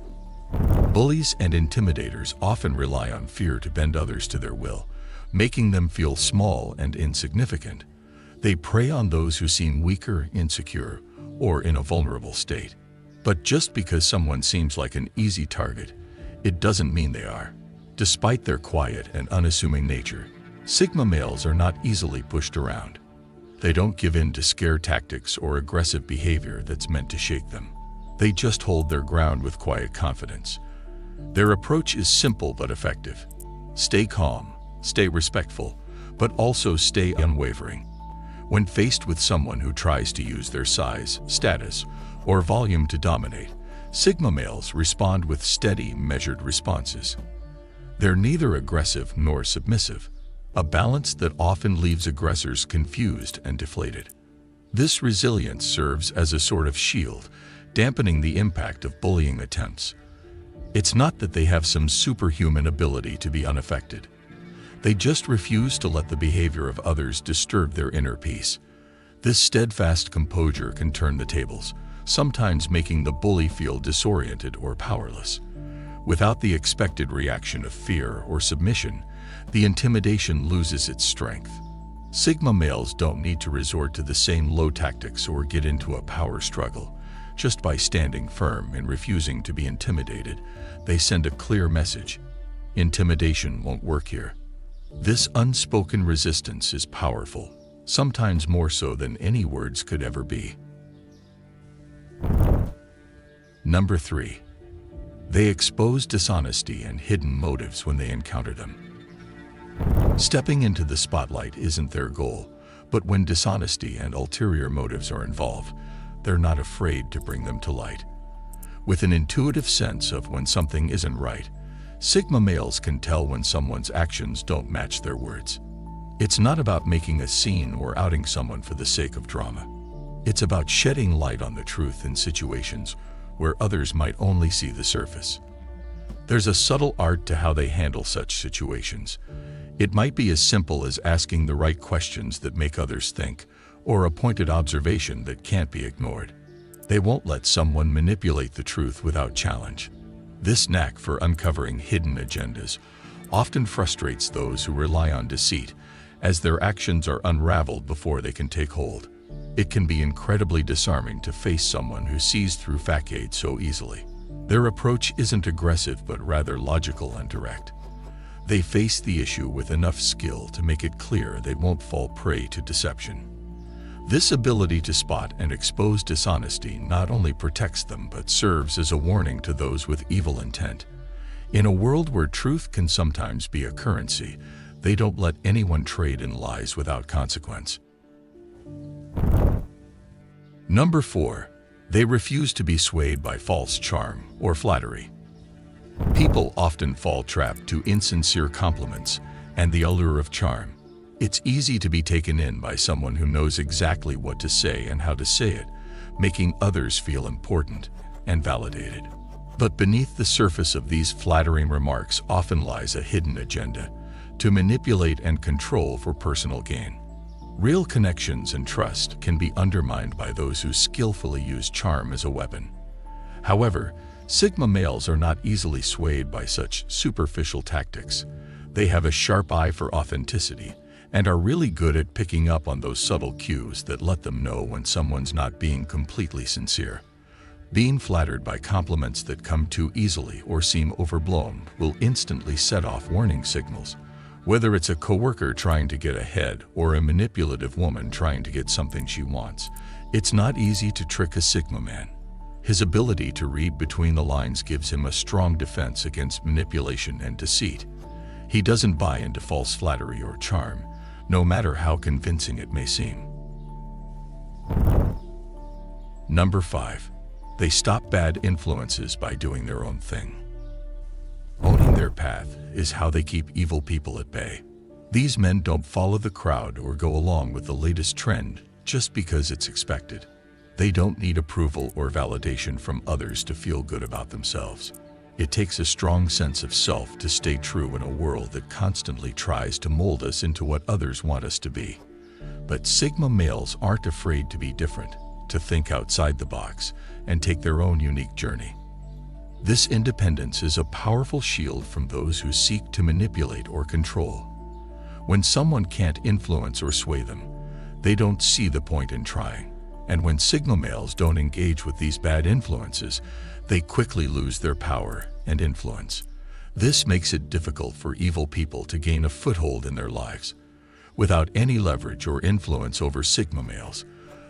Bullies and intimidators often rely on fear to bend others to their will, making them feel small and insignificant. They prey on those who seem weaker, insecure, or in a vulnerable state. But just because someone seems like an easy target, it doesn't mean they are. Despite their quiet and unassuming nature, Sigma males are not easily pushed around. They don't give in to scare tactics or aggressive behavior that's meant to shake them. They just hold their ground with quiet confidence. Their approach is simple but effective. Stay calm, stay respectful, but also stay unwavering. When faced with someone who tries to use their size, status, or volume to dominate, Sigma males respond with steady, measured responses. They're neither aggressive nor submissive, a balance that often leaves aggressors confused and deflated. This resilience serves as a sort of shield, dampening the impact of bullying attempts. It's not that they have some superhuman ability to be unaffected. They just refuse to let the behavior of others disturb their inner peace. This steadfast composure can turn the tables, sometimes making the bully feel disoriented or powerless. Without the expected reaction of fear or submission, the intimidation loses its strength. Sigma males don't need to resort to the same low tactics or get into a power struggle. Just by standing firm and refusing to be intimidated, they send a clear message: intimidation won't work here. This unspoken resistance is powerful, sometimes more so than any words could ever be. Number 3. They expose dishonesty and hidden motives when they encounter them. Stepping into the spotlight isn't their goal, but when dishonesty and ulterior motives are involved, they're not afraid to bring them to light. With an intuitive sense of when something isn't right, Sigma males can tell when someone's actions don't match their words. It's not about making a scene or outing someone for the sake of drama. It's about shedding light on the truth in situations where others might only see the surface. There's a subtle art to how they handle such situations. It might be as simple as asking the right questions that make others think, or a pointed observation that can't be ignored. They won't let someone manipulate the truth without challenge. This knack for uncovering hidden agendas often frustrates those who rely on deceit, as their actions are unraveled before they can take hold. It can be incredibly disarming to face someone who sees through facades so easily. Their approach isn't aggressive but rather logical and direct. They face the issue with enough skill to make it clear they won't fall prey to deception. This ability to spot and expose dishonesty not only protects them but serves as a warning to those with evil intent. In a world where truth can sometimes be a currency, they don't let anyone trade in lies without consequence. Number 4. They refuse to be swayed by false charm or flattery. People often fall trapped to insincere compliments and the allure of charm. It's easy to be taken in by someone who knows exactly what to say and how to say it, making others feel important and validated. But beneath the surface of these flattering remarks often lies a hidden agenda to manipulate and control for personal gain. Real connections and trust can be undermined by those who skillfully use charm as a weapon. However, Sigma males are not easily swayed by such superficial tactics. They have a sharp eye for authenticity and are really good at picking up on those subtle cues that let them know when someone's not being completely sincere. Being flattered by compliments that come too easily or seem overblown will instantly set off warning signals. Whether it's a coworker trying to get ahead or a manipulative woman trying to get something she wants, it's not easy to trick a Sigma man. His ability to read between the lines gives him a strong defense against manipulation and deceit. He doesn't buy into false flattery or charm, no matter how convincing it may seem. Number 5. They stop bad influences by doing their own thing. Owning their path is how they keep evil people at bay. These men don't follow the crowd or go along with the latest trend just because it's expected. They don't need approval or validation from others to feel good about themselves. It takes a strong sense of self to stay true in a world that constantly tries to mold us into what others want us to be. But Sigma males aren't afraid to be different, to think outside the box, and take their own unique journey. This independence is a powerful shield from those who seek to manipulate or control. When someone can't influence or sway them, they don't see the point in trying. And when Sigma males don't engage with these bad influences, they quickly lose their power and influence. This makes it difficult for evil people to gain a foothold in their lives. Without any leverage or influence over Sigma males,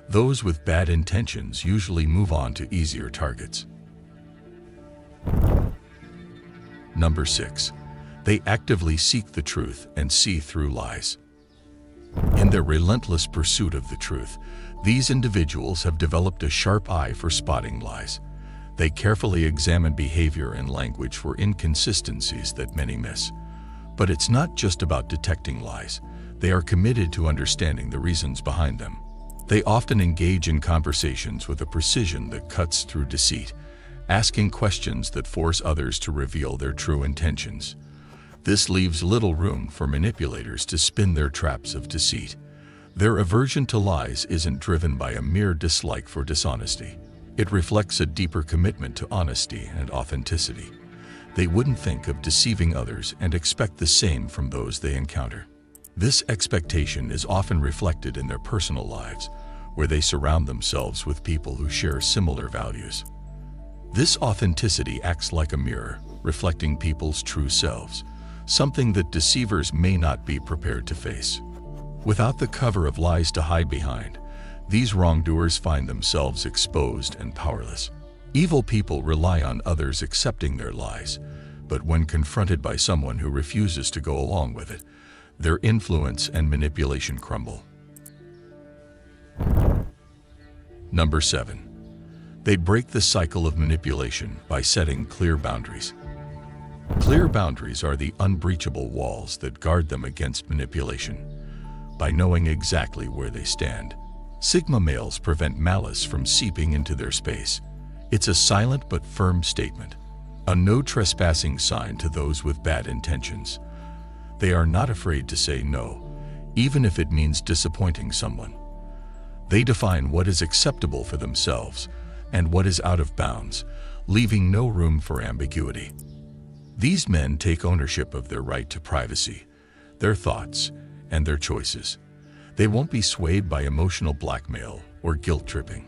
those with bad intentions usually move on to easier targets. Number 6. They actively seek the truth and see through lies. In their relentless pursuit of the truth, these individuals have developed a sharp eye for spotting lies. They carefully examine behavior and language for inconsistencies that many miss. But it's not just about detecting lies. They are committed to understanding the reasons behind them. They often engage in conversations with a precision that cuts through deceit, asking questions that force others to reveal their true intentions. This leaves little room for manipulators to spin their traps of deceit. Their aversion to lies isn't driven by a mere dislike for dishonesty. It reflects a deeper commitment to honesty and authenticity. They wouldn't think of deceiving others and expect the same from those they encounter. This expectation is often reflected in their personal lives, where they surround themselves with people who share similar values. This authenticity acts like a mirror, reflecting people's true selves, something that deceivers may not be prepared to face. Without the cover of lies to hide behind, these wrongdoers find themselves exposed and powerless. Evil people rely on others accepting their lies, but when confronted by someone who refuses to go along with it, their influence and manipulation crumble. Number 7. They break the cycle of manipulation by setting clear boundaries. Clear boundaries are the unbreachable walls that guard them against manipulation. By knowing exactly where they stand, Sigma males prevent malice from seeping into their space. It's a silent but firm statement, a no trespassing sign to those with bad intentions. They are not afraid to say no, even if it means disappointing someone. They define what is acceptable for themselves and what is out of bounds, leaving no room for ambiguity. These men take ownership of their right to privacy, their thoughts, and their choices. They won't be swayed by emotional blackmail or guilt-tripping.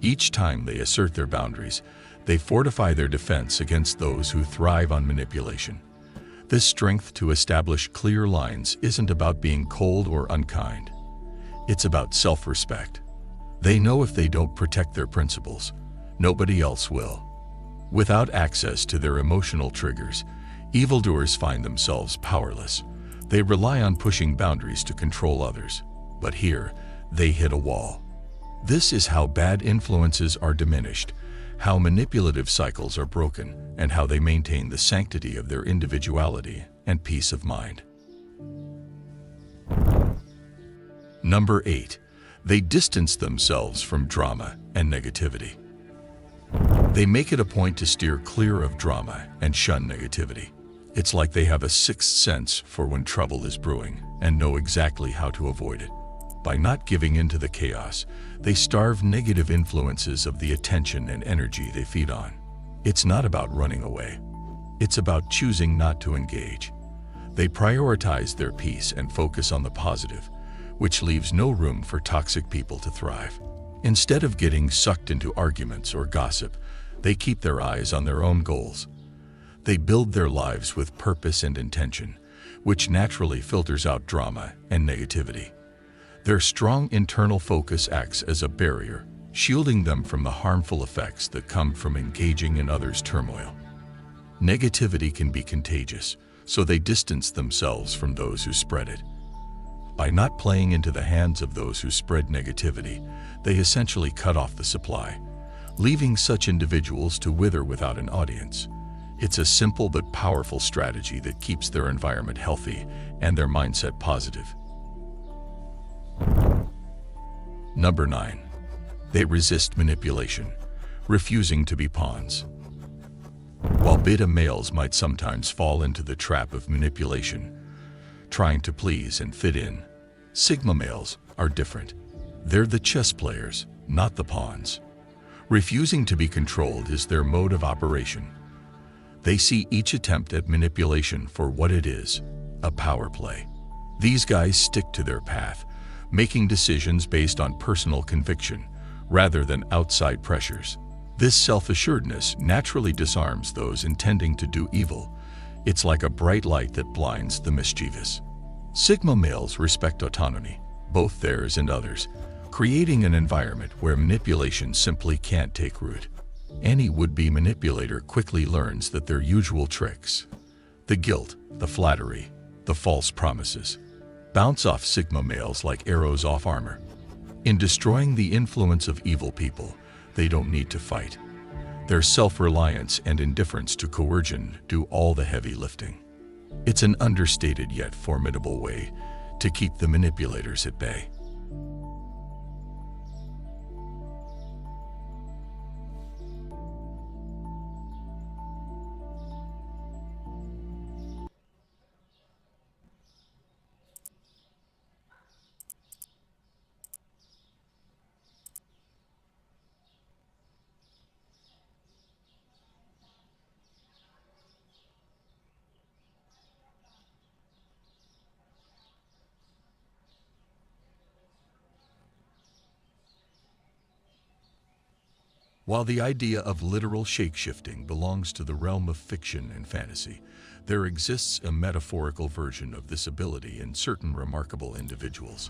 Each time they assert their boundaries, they fortify their defense against those who thrive on manipulation. This strength to establish clear lines isn't about being cold or unkind. It's about self-respect. They know if they don't protect their principles, nobody else will. Without access to their emotional triggers, evildoers find themselves powerless. They rely on pushing boundaries to control others, but here, they hit a wall. This is how bad influences are diminished, how manipulative cycles are broken, and how they maintain the sanctity of their individuality and peace of mind. Number 8. They distance themselves from drama and negativity. They make it a point to steer clear of drama and shun negativity. It's like they have a sixth sense for when trouble is brewing and know exactly how to avoid it. By not giving in to the chaos, they starve negative influences of the attention and energy they feed on. It's not about running away. It's about choosing not to engage. They prioritize their peace and focus on the positive, which leaves no room for toxic people to thrive. Instead of getting sucked into arguments or gossip, they keep their eyes on their own goals. They build their lives with purpose and intention, which naturally filters out drama and negativity. Their strong internal focus acts as a barrier, shielding them from the harmful effects that come from engaging in others' turmoil. Negativity can be contagious, so they distance themselves from those who spread it. By not playing into the hands of those who spread negativity, they essentially cut off the supply, leaving such individuals to wither without an audience. It's a simple but powerful strategy that keeps their environment healthy and their mindset positive. Number 9. They resist manipulation, refusing to be pawns. While beta males might sometimes fall into the trap of manipulation, trying to please and fit in, sigma males are different. They're the chess players, not the pawns. Refusing to be controlled is their mode of operation. They see each attempt at manipulation for what it is, a power play. These guys stick to their path, making decisions based on personal conviction rather than outside pressures. This self-assuredness naturally disarms those intending to do evil. It's like a bright light that blinds the mischievous. Sigma males respect autonomy, both theirs and others, creating an environment where manipulation simply can't take root. Any would-be manipulator quickly learns that their usual tricks, the guilt, the flattery, the false promises, bounce off sigma males like arrows off armor. In destroying the influence of evil people, they don't need to fight. Their self-reliance and indifference to coercion do all the heavy lifting. It's an understated yet formidable way to keep the manipulators at bay. While the idea of literal shape-shifting belongs to the realm of fiction and fantasy, there exists a metaphorical version of this ability in certain remarkable individuals.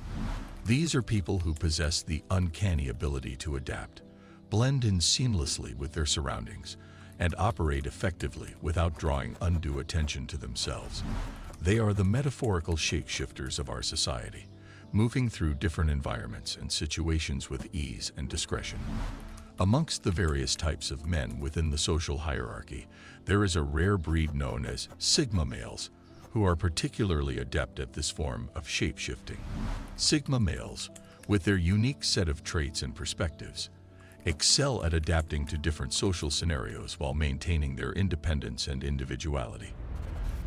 These are people who possess the uncanny ability to adapt, blend in seamlessly with their surroundings, and operate effectively without drawing undue attention to themselves. They are the metaphorical shapeshifters of our society, moving through different environments and situations with ease and discretion. Amongst the various types of men within the social hierarchy, there is a rare breed known as Sigma males, who are particularly adept at this form of shape-shifting. Sigma males, with their unique set of traits and perspectives, excel at adapting to different social scenarios while maintaining their independence and individuality.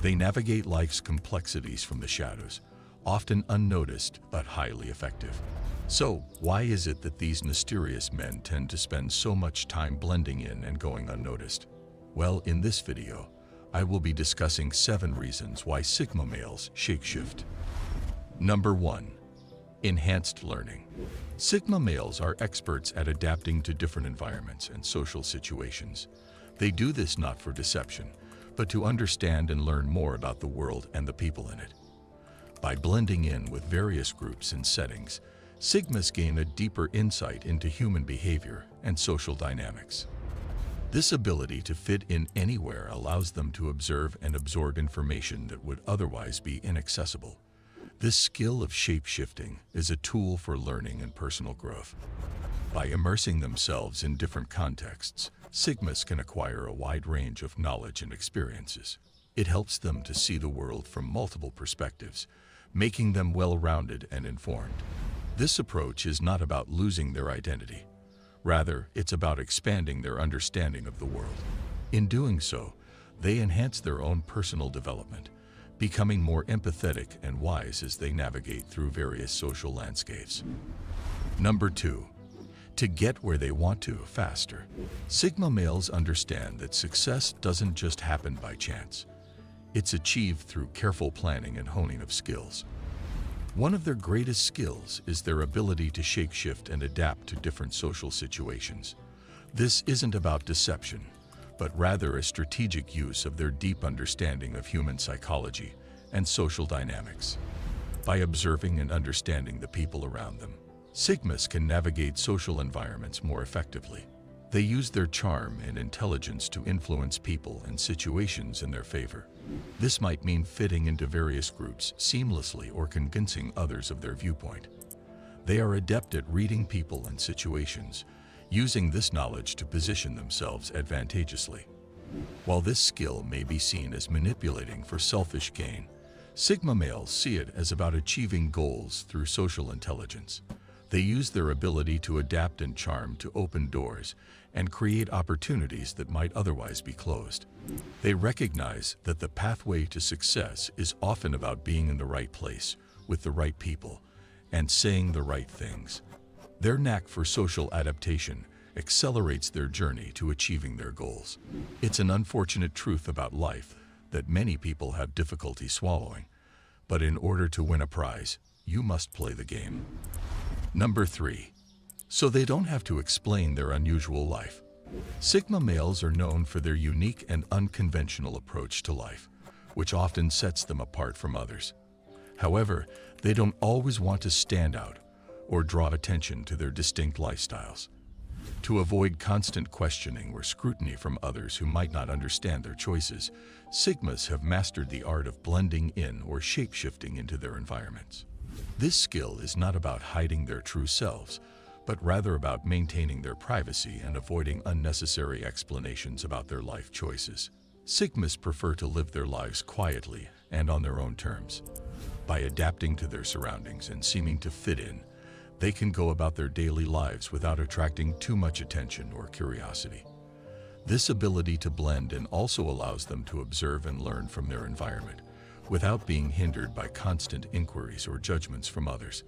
They navigate life's complexities from the shadows, often unnoticed but highly effective. So, why is it that these mysterious men tend to spend so much time blending in and going unnoticed? Well, in this video, I will be discussing 7 reasons why Sigma males shapeshift. Number 1. Enhanced learning. Sigma males are experts at adapting to different environments and social situations. They do this not for deception, but to understand and learn more about the world and the people in it. By blending in with various groups and settings, Sigmas gain a deeper insight into human behavior and social dynamics. This ability to fit in anywhere allows them to observe and absorb information that would otherwise be inaccessible. This skill of shape-shifting is a tool for learning and personal growth. By immersing themselves in different contexts, Sigmas can acquire a wide range of knowledge and experiences. It helps them to see the world from multiple perspectives, making them well-rounded and informed. This approach is not about losing their identity. Rather, it's about expanding their understanding of the world. In doing so, they enhance their own personal development, becoming more empathetic and wise as they navigate through various social landscapes. Number 2. To get where they want to faster. Sigma males understand that success doesn't just happen by chance. It's achieved through careful planning and honing of skills. One of their greatest skills is their ability to shapeshift and adapt to different social situations. This isn't about deception, but rather a strategic use of their deep understanding of human psychology and social dynamics. By observing and understanding the people around them, Sigmas can navigate social environments more effectively. They use their charm and intelligence to influence people and situations in their favor. This might mean fitting into various groups seamlessly or convincing others of their viewpoint. They are adept at reading people and situations, using this knowledge to position themselves advantageously. While this skill may be seen as manipulating for selfish gain, Sigma males see it as about achieving goals through social intelligence. They use their ability to adapt and charm to open doors and create opportunities that might otherwise be closed. They recognize that the pathway to success is often about being in the right place, with the right people, and saying the right things. Their knack for social adaptation accelerates their journey to achieving their goals. It's an unfortunate truth about life that many people have difficulty swallowing, but in order to win a prize, you must play the game. Number 3. So they don't have to explain their unusual life. Sigma males are known for their unique and unconventional approach to life, which often sets them apart from others. However, they don't always want to stand out or draw attention to their distinct lifestyles. To avoid constant questioning or scrutiny from others who might not understand their choices, Sigmas have mastered the art of blending in or shape-shifting into their environments. This skill is not about hiding their true selves, but rather about maintaining their privacy and avoiding unnecessary explanations about their life choices. Sigmas prefer to live their lives quietly and on their own terms. By adapting to their surroundings and seeming to fit in, they can go about their daily lives without attracting too much attention or curiosity. This ability to blend in also allows them to observe and learn from their environment, without being hindered by constant inquiries or judgments from others.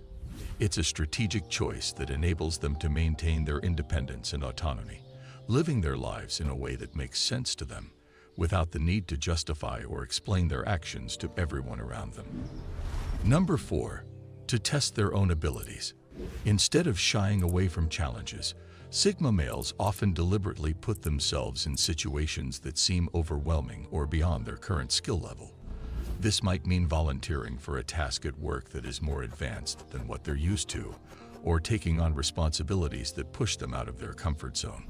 It's a strategic choice that enables them to maintain their independence and autonomy, living their lives in a way that makes sense to them, without the need to justify or explain their actions to everyone around them. Number 4. To test their own abilities. Instead of shying away from challenges, Sigma males often deliberately put themselves in situations that seem overwhelming or beyond their current skill level. This might mean volunteering for a task at work that is more advanced than what they're used to, or taking on responsibilities that push them out of their comfort zone.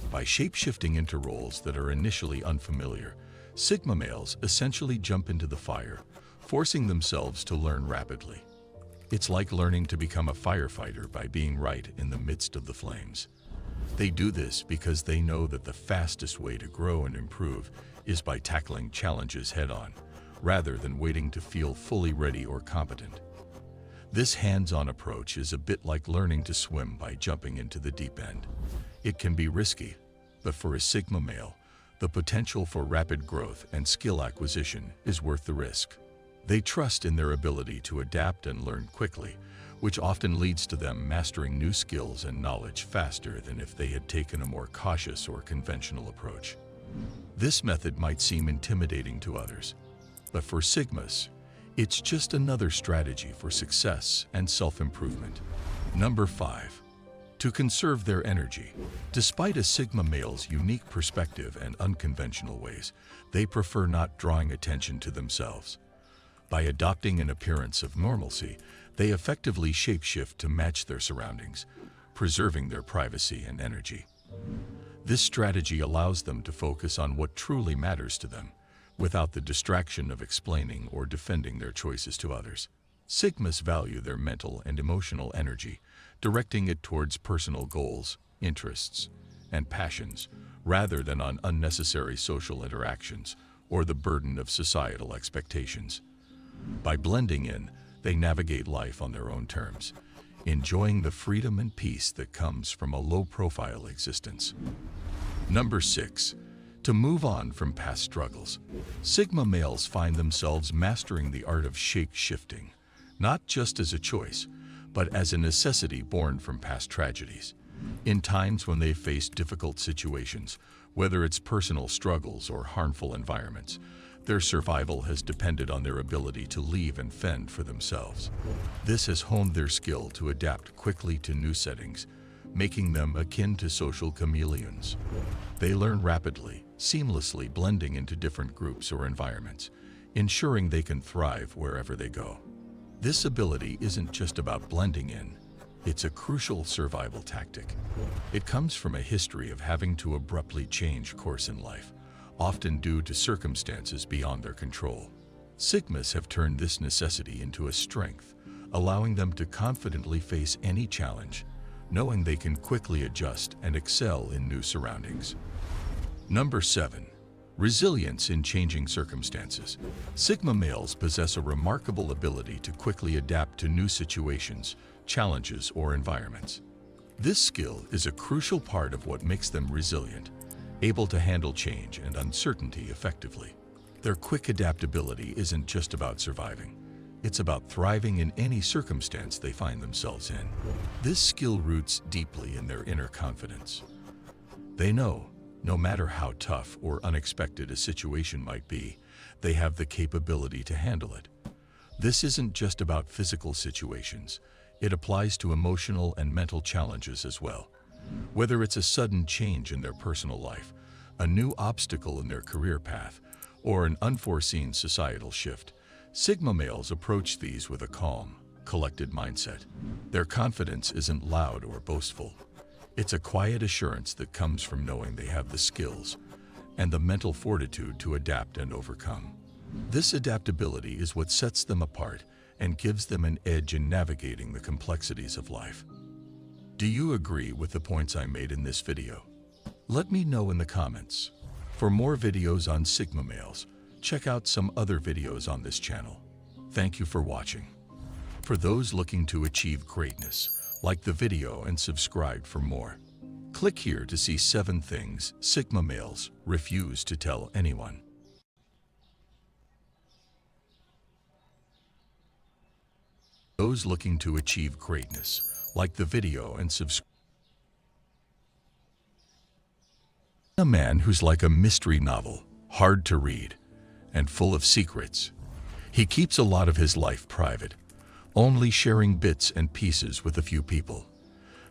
By shape-shifting into roles that are initially unfamiliar, Sigma males essentially jump into the fire, forcing themselves to learn rapidly. It's like learning to become a firefighter by being right in the midst of the flames. They do this because they know that the fastest way to grow and improve is by tackling challenges head-on, rather than waiting to feel fully ready or competent. This hands-on approach is a bit like learning to swim by jumping into the deep end. It can be risky, but for a Sigma male, the potential for rapid growth and skill acquisition is worth the risk. They trust in their ability to adapt and learn quickly, which often leads to them mastering new skills and knowledge faster than if they had taken a more cautious or conventional approach. This method might seem intimidating to others, but for Sigmas, it's just another strategy for success and self-improvement. Number 5. To conserve their energy. Despite a Sigma male's unique perspective and unconventional ways, they prefer not drawing attention to themselves. By adopting an appearance of normalcy, they effectively shapeshift to match their surroundings, preserving their privacy and energy. This strategy allows them to focus on what truly matters to them, without the distraction of explaining or defending their choices to others. Sigmas value their mental and emotional energy, directing it towards personal goals, interests, and passions, rather than on unnecessary social interactions or the burden of societal expectations. By blending in, they navigate life on their own terms, enjoying the freedom and peace that comes from a low-profile existence. Number 6. To move on from past struggles. Sigma males find themselves mastering the art of shape-shifting, not just as a choice, but as a necessity born from past tragedies. In times when they face difficult situations, whether it's personal struggles or harmful environments, their survival has depended on their ability to leave and fend for themselves. This has honed their skill to adapt quickly to new settings, making them akin to social chameleons. They learn rapidly, seamlessly blending into different groups or environments, ensuring they can thrive wherever they go. This ability isn't just about blending in, it's a crucial survival tactic. It comes from a history of having to abruptly change course in life, often due to circumstances beyond their control. Sigmas have turned this necessity into a strength, allowing them to confidently face any challenge, knowing they can quickly adjust and excel in new surroundings. Number 7. Resilience in changing circumstances. Sigma males possess a remarkable ability to quickly adapt to new situations, challenges, or environments. This skill is a crucial part of what makes them resilient, able to handle change and uncertainty effectively. Their quick adaptability isn't just about surviving. It's about thriving in any circumstance they find themselves in. This skill roots deeply in their inner confidence. They know, no matter how tough or unexpected a situation might be, they have the capability to handle it. This isn't just about physical situations. It applies to emotional and mental challenges as well. Whether it's a sudden change in their personal life, a new obstacle in their career path, or an unforeseen societal shift, Sigma males approach these with a calm, collected mindset. Their confidence isn't loud or boastful. It's a quiet assurance that comes from knowing they have the skills and the mental fortitude to adapt and overcome. This adaptability is what sets them apart and gives them an edge in navigating the complexities of life. Do you agree with the points I made in this video? Let me know in the comments. For more videos on Sigma males, check out some other videos on this channel. Thank you for watching. For those looking to achieve greatness, like the video and subscribe for more. Click here to see 7 things Sigma males refuse to tell anyone. Those looking to achieve greatness, like the video and subscribe. A man who's like a mystery novel, hard to read, and full of secrets. He keeps a lot of his life private, only sharing bits and pieces with a few people.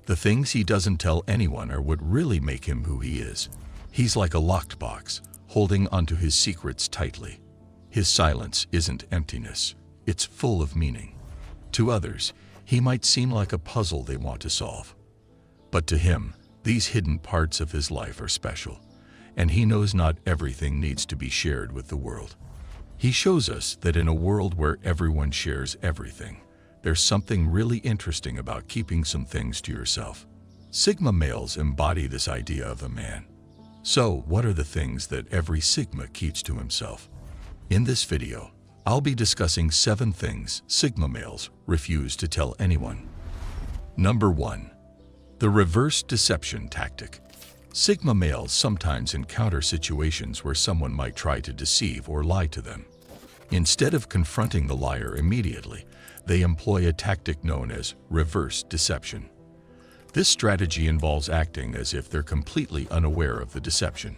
The things he doesn't tell anyone are what really make him who he is. He's like a locked box, holding onto his secrets tightly. His silence isn't emptiness, it's full of meaning. To others, he might seem like a puzzle they want to solve. But to him, these hidden parts of his life are special, and he knows not everything needs to be shared with the world. He shows us that in a world where everyone shares everything, there's something really interesting about keeping some things to yourself. Sigma males embody this idea of a man. So, what are the things that every Sigma keeps to himself? In this video, I'll be discussing 7 things Sigma males refuse to tell anyone. Number 1. The reverse deception tactic. Sigma males sometimes encounter situations where someone might try to deceive or lie to them. Instead of confronting the liar immediately, they employ a tactic known as reverse deception. This strategy involves acting as if they're completely unaware of the deception.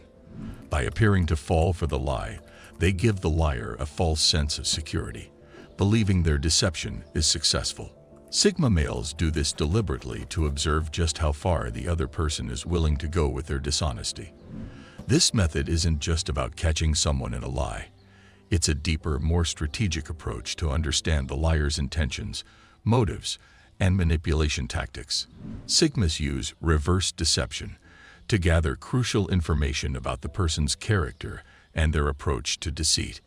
By appearing to fall for the lie, they give the liar a false sense of security, believing their deception is successful. Sigma males do this deliberately to observe just how far the other person is willing to go with their dishonesty. This method isn't just about catching someone in a lie. It's a deeper, more strategic approach to understand the liar's intentions, motives, and manipulation tactics. Sigmas use reverse deception to gather crucial information about the person's character and their approach to deceit.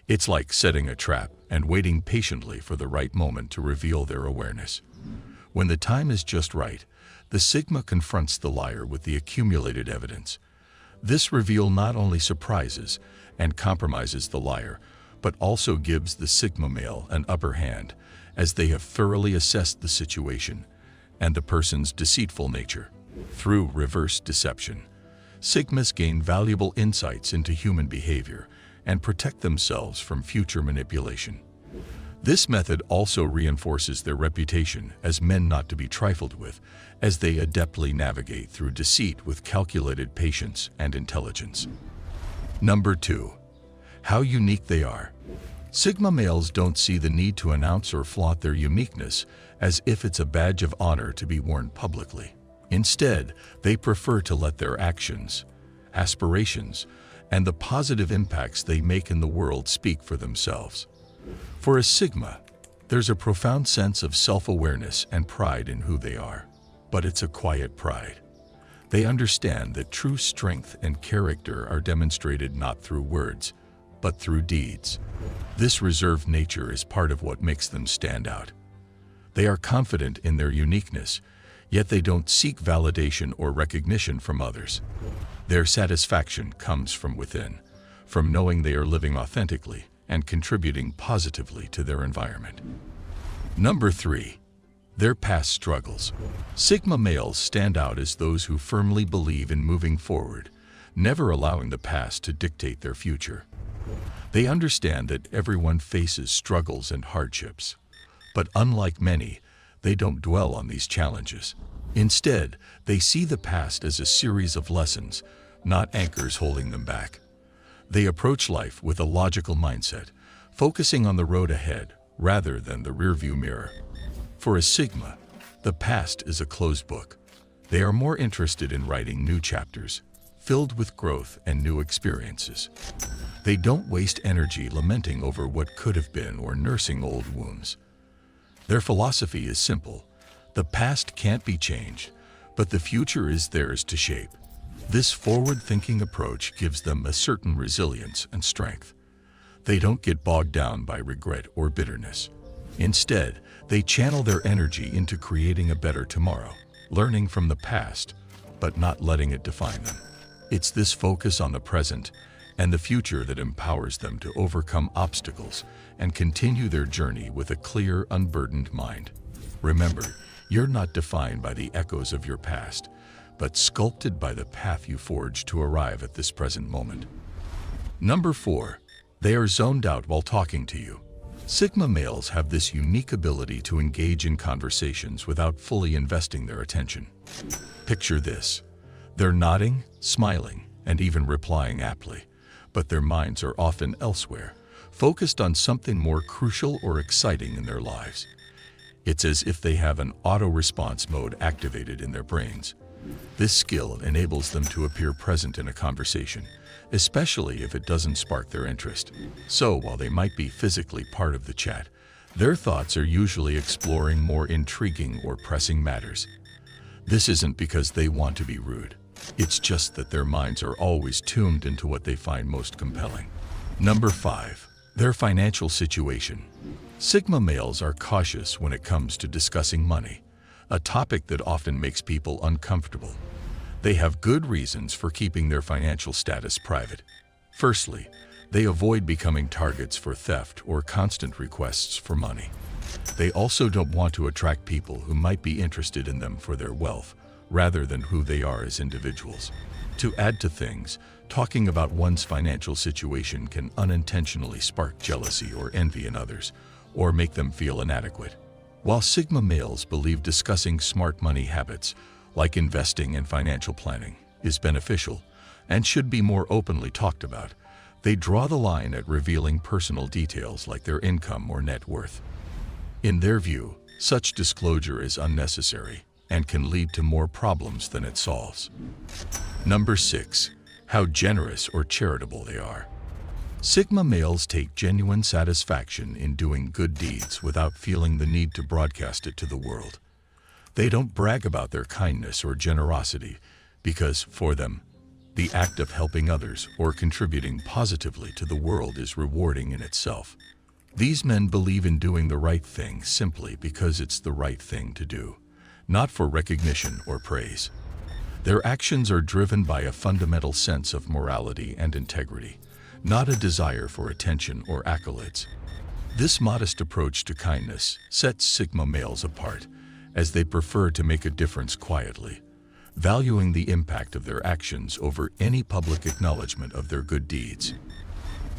It's like setting a trap and waiting patiently for the right moment to reveal their awareness. When the time is just right, the Sigma confronts the liar with the accumulated evidence. This reveal not only surprises and compromises the liar, but also gives the Sigma male an upper hand, as they have thoroughly assessed the situation and the person's deceitful nature. Through reverse deception, Sigmas gain valuable insights into human behavior and protect themselves from future manipulation. This method also reinforces their reputation as men not to be trifled with, as they adeptly navigate through deceit with calculated patience and intelligence. Number 2. How unique they are. Sigma males don't see the need to announce or flaunt their uniqueness as if it's a badge of honor to be worn publicly. Instead, they prefer to let their actions, aspirations, and the positive impacts they make in the world speak for themselves. For a Sigma, there's a profound sense of self-awareness and pride in who they are, but it's a quiet pride. They understand that true strength and character are demonstrated not through words, but through deeds. This reserved nature is part of what makes them stand out. They are confident in their uniqueness, yet they don't seek validation or recognition from others. Their satisfaction comes from within, from knowing they are living authentically and contributing positively to their environment. Number 3. Their past struggles. Sigma males stand out as those who firmly believe in moving forward, never allowing the past to dictate their future. They understand that everyone faces struggles and hardships, but unlike many, they don't dwell on these challenges. Instead, they see the past as a series of lessons, not anchors holding them back. They approach life with a logical mindset, focusing on the road ahead rather than the rearview mirror. For a Sigma, the past is a closed book. They are more interested in writing new chapters, filled with growth and new experiences. They don't waste energy lamenting over what could have been or nursing old wounds. Their philosophy is simple. The past can't be changed, but the future is theirs to shape. This forward-thinking approach gives them a certain resilience and strength. They don't get bogged down by regret or bitterness. Instead, they channel their energy into creating a better tomorrow, learning from the past, but not letting it define them. It's this focus on the present and the future that empowers them to overcome obstacles and continue their journey with a clear, unburdened mind. Remember, you're not defined by the echoes of your past, but sculpted by the path you forged to arrive at this present moment. Number 4. They are zoned out while talking to you. Sigma males have this unique ability to engage in conversations without fully investing their attention. Picture this. They're nodding, smiling, and even replying aptly, but their minds are often elsewhere, focused on something more crucial or exciting in their lives. It's as if they have an auto-response mode activated in their brains. This skill enables them to appear present in a conversation, especially if it doesn't spark their interest. So while they might be physically part of the chat, their thoughts are usually exploring more intriguing or pressing matters. This isn't because they want to be rude. It's just that their minds are always tuned into what they find most compelling. Number 5. Their financial situation. Sigma males are cautious when it comes to discussing money, a topic that often makes people uncomfortable. They have good reasons for keeping their financial status private. Firstly, they avoid becoming targets for theft or constant requests for money. They also don't want to attract people who might be interested in them for their wealth, rather than who they are as individuals. To add to things, talking about one's financial situation can unintentionally spark jealousy or envy in others, or make them feel inadequate. While Sigma males believe discussing smart money habits, like investing and financial planning, is beneficial and should be more openly talked about, they draw the line at revealing personal details like their income or net worth. In their view, such disclosure is unnecessary and can lead to more problems than it solves. Number 6. How generous or charitable they are. Sigma males take genuine satisfaction in doing good deeds without feeling the need to broadcast it to the world. They don't brag about their kindness or generosity because, for them, The act of helping others or contributing positively to the world is rewarding in itself. These men believe in doing the right thing simply because it's the right thing to do, not for recognition or praise. Their actions are driven by a fundamental sense of morality and integrity, not a desire for attention or accolades. This modest approach to kindness sets Sigma males apart, as they prefer to make a difference quietly, valuing the impact of their actions over any public acknowledgement of their good deeds.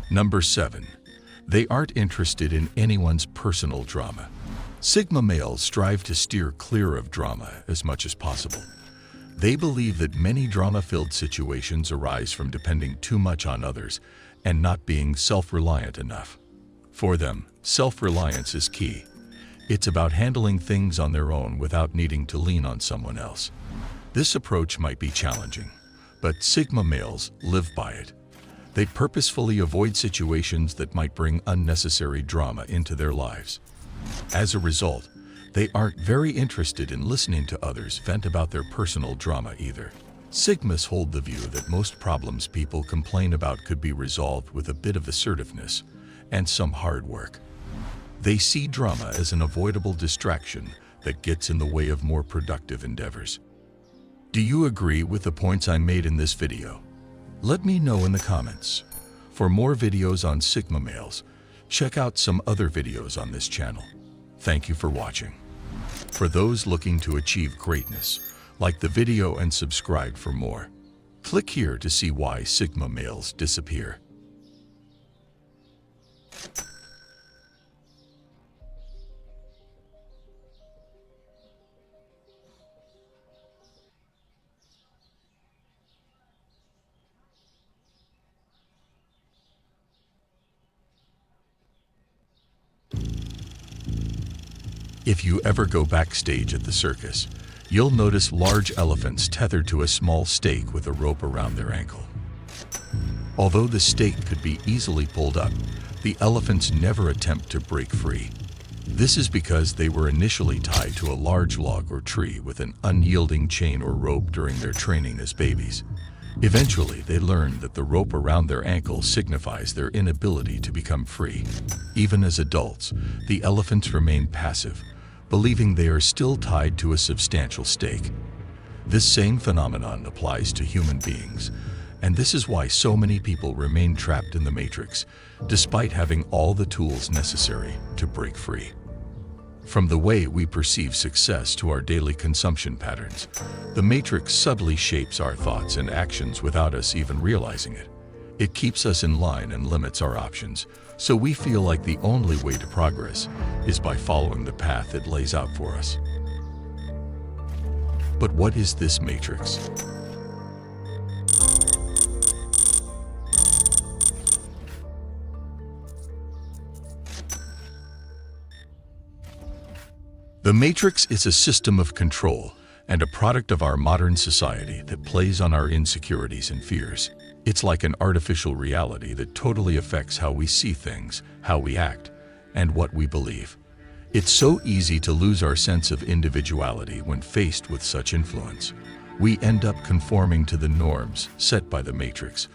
Number 7. They aren't interested in anyone's personal drama. Sigma males strive to steer clear of drama as much as possible. They believe that many drama-filled situations arise from depending too much on others and not being self-reliant enough. For them, self-reliance is key. It's about handling things on their own without needing to lean on someone else. This approach might be challenging, but Sigma males live by it. They purposefully avoid situations that might bring unnecessary drama into their lives. As a result, they aren't very interested in listening to others vent about their personal drama either. Sigmas hold the view that most problems people complain about could be resolved with a bit of assertiveness and some hard work. They see drama as an avoidable distraction that gets in the way of more productive endeavors. Do you agree with the points I made in this video? Let me know in the comments. For more videos on Sigma males, check out some other videos on this channel. Thank you for watching. For those looking to achieve greatness, like the video and subscribe for more. Click here to see why Sigma males disappear. If you ever go backstage at the circus, you'll notice large elephants tethered to a small stake with a rope around their ankle. Although the stake could be easily pulled up, the elephants never attempt to break free. This is because they were initially tied to a large log or tree with an unyielding chain or rope during their training as babies. Eventually, they learned that the rope around their ankle signifies their inability to become free. Even as adults, the elephants remain passive, believing they are still tied to a substantial stake. This same phenomenon applies to human beings, and this is why so many people remain trapped in the matrix, despite having all the tools necessary to break free. From the way we perceive success to our daily consumption patterns, the matrix subtly shapes our thoughts and actions without us even realizing it. It keeps us in line and limits our options, so we feel like the only way to progress is by following the path it lays out for us. But what is this matrix? The matrix is a system of control and a product of our modern society that plays on our insecurities and fears. It's like an artificial reality that totally affects how we see things, how we act, and what we believe. It's so easy to lose our sense of individuality when faced with such influence. We end up conforming to the norms set by the matrix,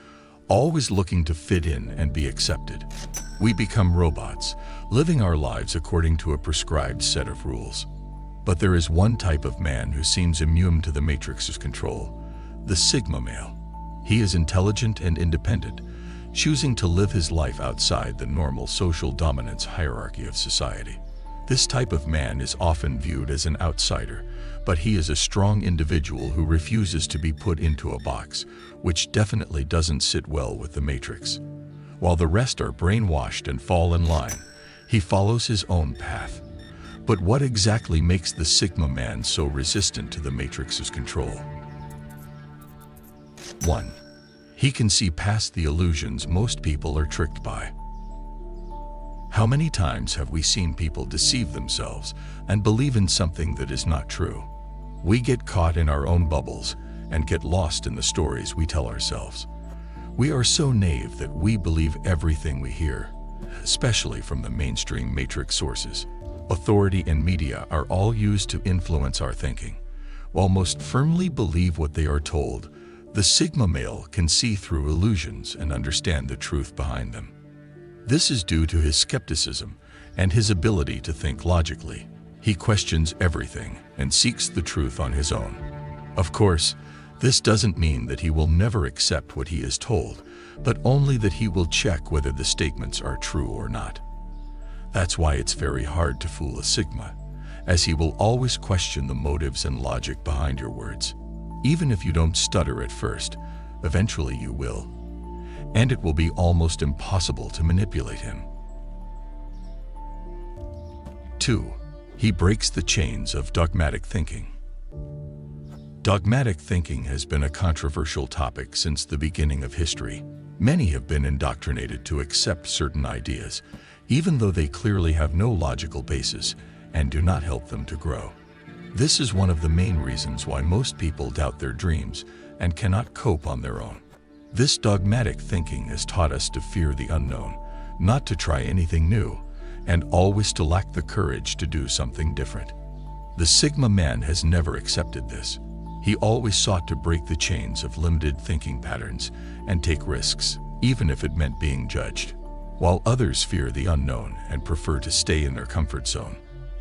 always looking to fit in and be accepted. We become robots, living our lives according to a prescribed set of rules. But there is one type of man who seems immune to the matrix's control: the Sigma male. He is intelligent and independent, choosing to live his life outside the normal social dominance hierarchy of society. This type of man is often viewed as an outsider, but he is a strong individual who refuses to be put into a box, which definitely doesn't sit well with the matrix. While the rest are brainwashed and fall in line, he follows his own path. But what exactly makes the Sigma man so resistant to the matrix's control? 1. He can see past the illusions most people are tricked by. How many times have we seen people deceive themselves and believe in something that is not true? We get caught in our own bubbles and get lost in the stories we tell ourselves. We are so naive that we believe everything we hear, especially from the mainstream matrix sources. Authority and media are all used to influence our thinking. While most firmly believe what they are told, The Sigma male can see through illusions and understand the truth behind them. This is due to his skepticism and his ability to think logically. He questions everything and seeks the truth on his own. Of course, this doesn't mean that he will never accept what he is told, but only that he will check whether the statements are true or not. That's why it's very hard to fool a Sigma, as he will always question the motives and logic behind your words. Even if you don't stutter at first, eventually you will, and it will be almost impossible to manipulate him. 2. He breaks the chains of dogmatic thinking. Dogmatic thinking has been a controversial topic since the beginning of history. Many have been indoctrinated to accept certain ideas, even though they clearly have no logical basis and do not help them to grow. This is one of the main reasons why most people doubt their dreams and cannot cope on their own. This dogmatic thinking has taught us to fear the unknown, not to try anything new, and always to lack the courage to do something different. The Sigma man has never accepted this. He always sought to break the chains of limited thinking patterns and take risks, even if it meant being judged. While others fear the unknown and prefer to stay in their comfort zone,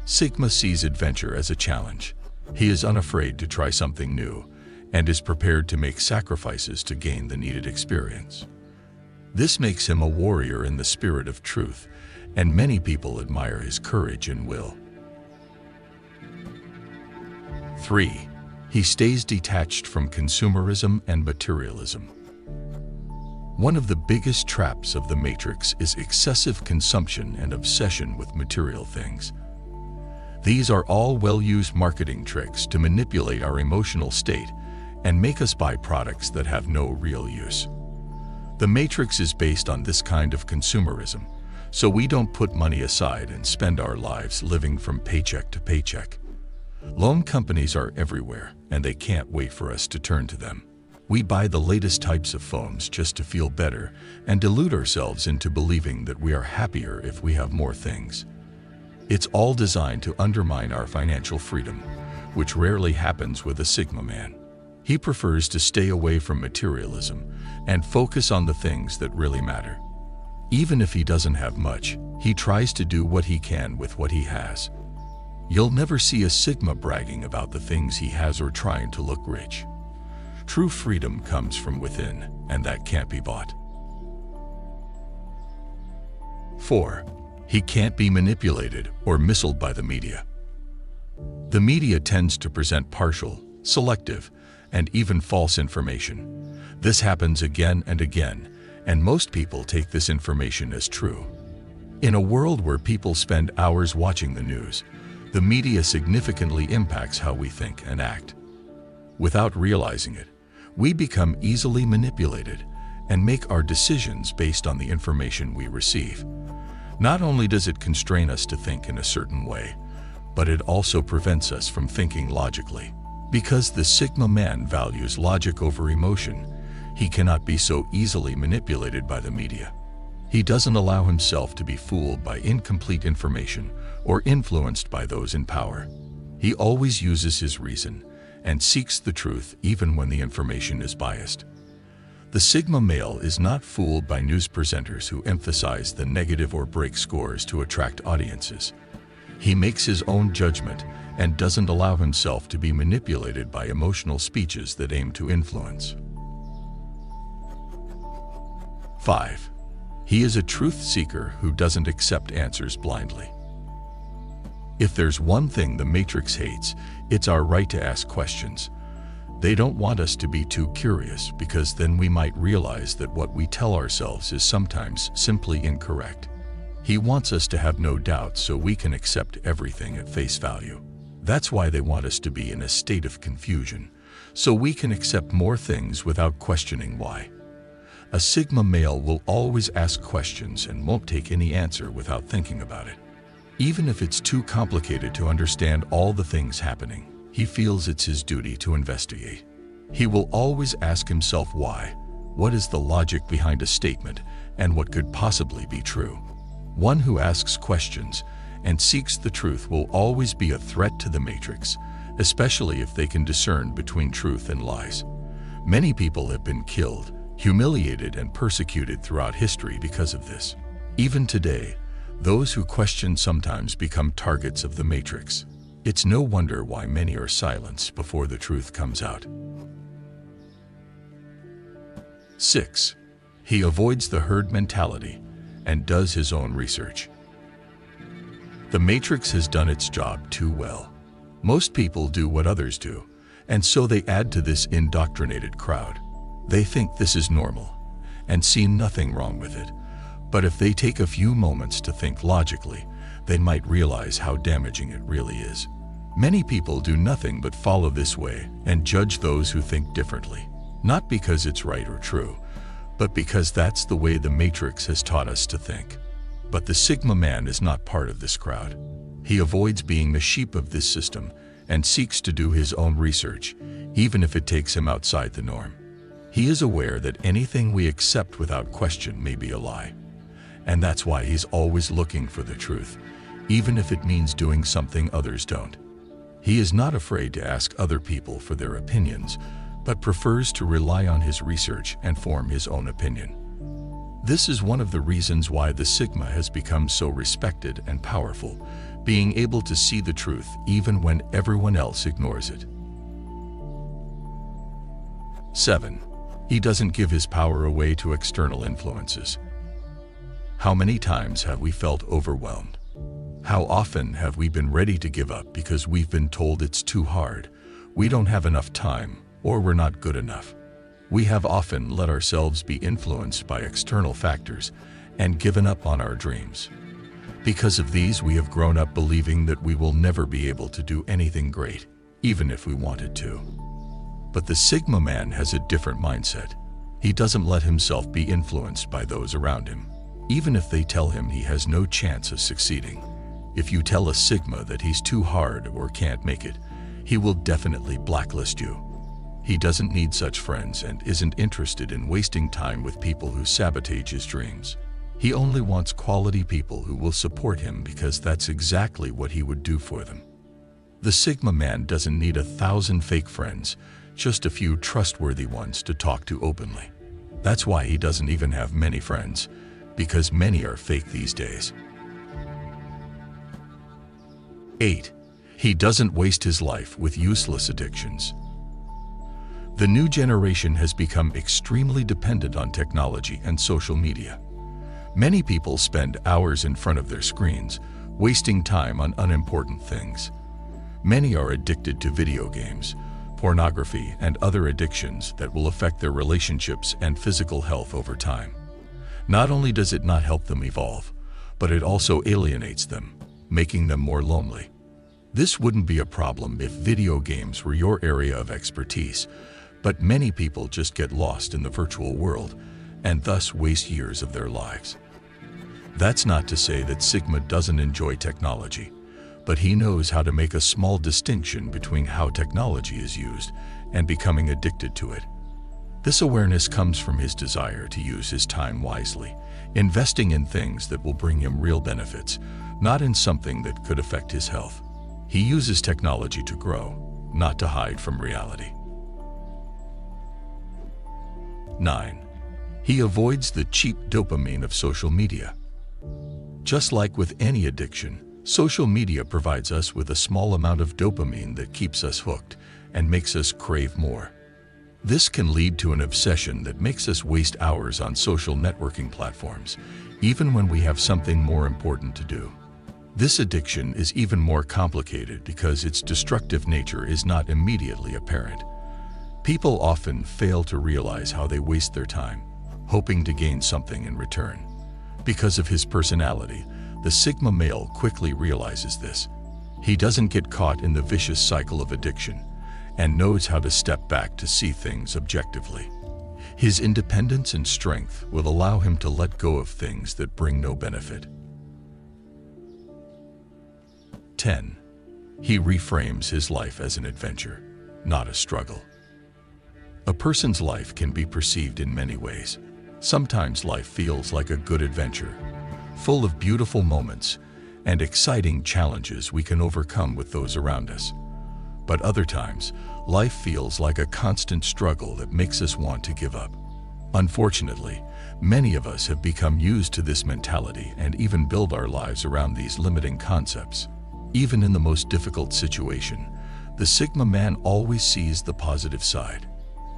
Sigma sees adventure as a challenge. He is unafraid to try something new and is prepared to make sacrifices to gain the needed experience. This makes him a warrior in the spirit of truth, and many people admire his courage and will. 3. He stays detached from consumerism and materialism. One of the biggest traps of the Matrix is excessive consumption and obsession with material things. These are all well-used marketing tricks to manipulate our emotional state and make us buy products that have no real use. The Matrix is based on this kind of consumerism, so we don't put money aside and spend our lives living from paycheck to paycheck. Loan companies are everywhere, and they can't wait for us to turn to them. We buy the latest types of phones just to feel better and delude ourselves into believing that we are happier if we have more things. It's all designed to undermine our financial freedom, which rarely happens with a Sigma man. He prefers to stay away from materialism and focus on the things that really matter. Even if he doesn't have much, he tries to do what he can with what he has. You'll never see a Sigma bragging about the things he has or trying to look rich. True freedom comes from within, and that can't be bought. 4. He can't be manipulated or misled by the media. The media tends to present partial, selective, and even false information. This happens again and again, and most people take this information as true. In a world where people spend hours watching the news, the media significantly impacts how we think and act. Without realizing it, we become easily manipulated and make our decisions based on the information we receive. Not only does it constrain us to think in a certain way, but it also prevents us from thinking logically. Because the Sigma man values logic over emotion, he cannot be so easily manipulated by the media. He doesn't allow himself to be fooled by incomplete information or influenced by those in power. He always uses his reason and seeks the truth even when the information is biased. The Sigma male is not fooled by news presenters who emphasize the negative or break scores to attract audiences. He makes his own judgment and doesn't allow himself to be manipulated by emotional speeches that aim to influence. 5. He is a truth seeker who doesn't accept answers blindly. If there's one thing the Matrix hates, it's our right to ask questions. They don't want us to be too curious because then we might realize that what we tell ourselves is sometimes simply incorrect. He wants us to have no doubt so we can accept everything at face value. That's why they want us to be in a state of confusion, so we can accept more things without questioning why. A Sigma male will always ask questions and won't take any answer without thinking about it. Even if it's too complicated to understand all the things happening, he feels it's his duty to investigate. He will always ask himself why, what is the logic behind a statement, and what could possibly be true. One who asks questions and seeks the truth will always be a threat to the Matrix, especially if they can discern between truth and lies. Many people have been killed, humiliated, and persecuted throughout history because of this. Even today, those who question sometimes become targets of the Matrix. It's no wonder why many are silenced before the truth comes out. 6. He avoids the herd mentality and does his own research. The Matrix has done its job too well. Most people do what others do, and so they add to this indoctrinated crowd. They think this is normal and see nothing wrong with it. But if they take a few moments to think logically, they might realize how damaging it really is. Many people do nothing but follow this way and judge those who think differently, not because it's right or true, but because that's the way the Matrix has taught us to think. But the Sigma man is not part of this crowd. He avoids being the sheep of this system and seeks to do his own research, even if it takes him outside the norm. He is aware that anything we accept without question may be a lie. And that's why he's always looking for the truth, even if it means doing something others don't. He is not afraid to ask other people for their opinions, but prefers to rely on his research and form his own opinion. This is one of the reasons why the Sigma has become so respected and powerful, being able to see the truth even when everyone else ignores it. 7. He doesn't give his power away to external influences. How many times have we felt overwhelmed? How often have we been ready to give up because we've been told it's too hard, we don't have enough time, or we're not good enough? We have often let ourselves be influenced by external factors and given up on our dreams. Because of these, we have grown up believing that we will never be able to do anything great, even if we wanted to. But the Sigma man has a different mindset. He doesn't let himself be influenced by those around him, even if they tell him he has no chance of succeeding. If you tell a Sigma that he's too hard or can't make it, he will definitely blacklist you. He doesn't need such friends and isn't interested in wasting time with people who sabotage his dreams. He only wants quality people who will support him because that's exactly what he would do for them. The Sigma man doesn't need 1,000 fake friends, just a few trustworthy ones to talk to openly. That's why he doesn't even have many friends, because many are fake these days. 8. He doesn't waste his life with useless addictions. The new generation has become extremely dependent on technology and social media. Many people spend hours in front of their screens, wasting time on unimportant things. Many are addicted to video games, pornography, and other addictions that will affect their relationships and physical health over time. Not only does it not help them evolve, but it also alienates them, making them more lonely. This wouldn't be a problem if video games were your area of expertise, but many people just get lost in the virtual world and thus waste years of their lives. That's not to say that Sigma doesn't enjoy technology, but he knows how to make a small distinction between how technology is used and becoming addicted to it. This awareness comes from his desire to use his time wisely, investing in things that will bring him real benefits, not in something that could affect his health. He uses technology to grow, not to hide from reality. 9. He avoids the cheap dopamine of social media. Just like with any addiction, social media provides us with a small amount of dopamine that keeps us hooked and makes us crave more. This can lead to an obsession that makes us waste hours on social networking platforms, even when we have something more important to do. This addiction is even more complicated because its destructive nature is not immediately apparent. People often fail to realize how they waste their time, hoping to gain something in return. Because of his personality, the Sigma male quickly realizes this. He doesn't get caught in the vicious cycle of addiction and knows how to step back to see things objectively. His independence and strength will allow him to let go of things that bring no benefit. 10. He reframes his life as an adventure, not a struggle. A person's life can be perceived in many ways. Sometimes life feels like a good adventure, full of beautiful moments and exciting challenges we can overcome with those around us. But other times, life feels like a constant struggle that makes us want to give up. Unfortunately, many of us have become used to this mentality and even build our lives around these limiting concepts. Even in the most difficult situation, the Sigma man always sees the positive side.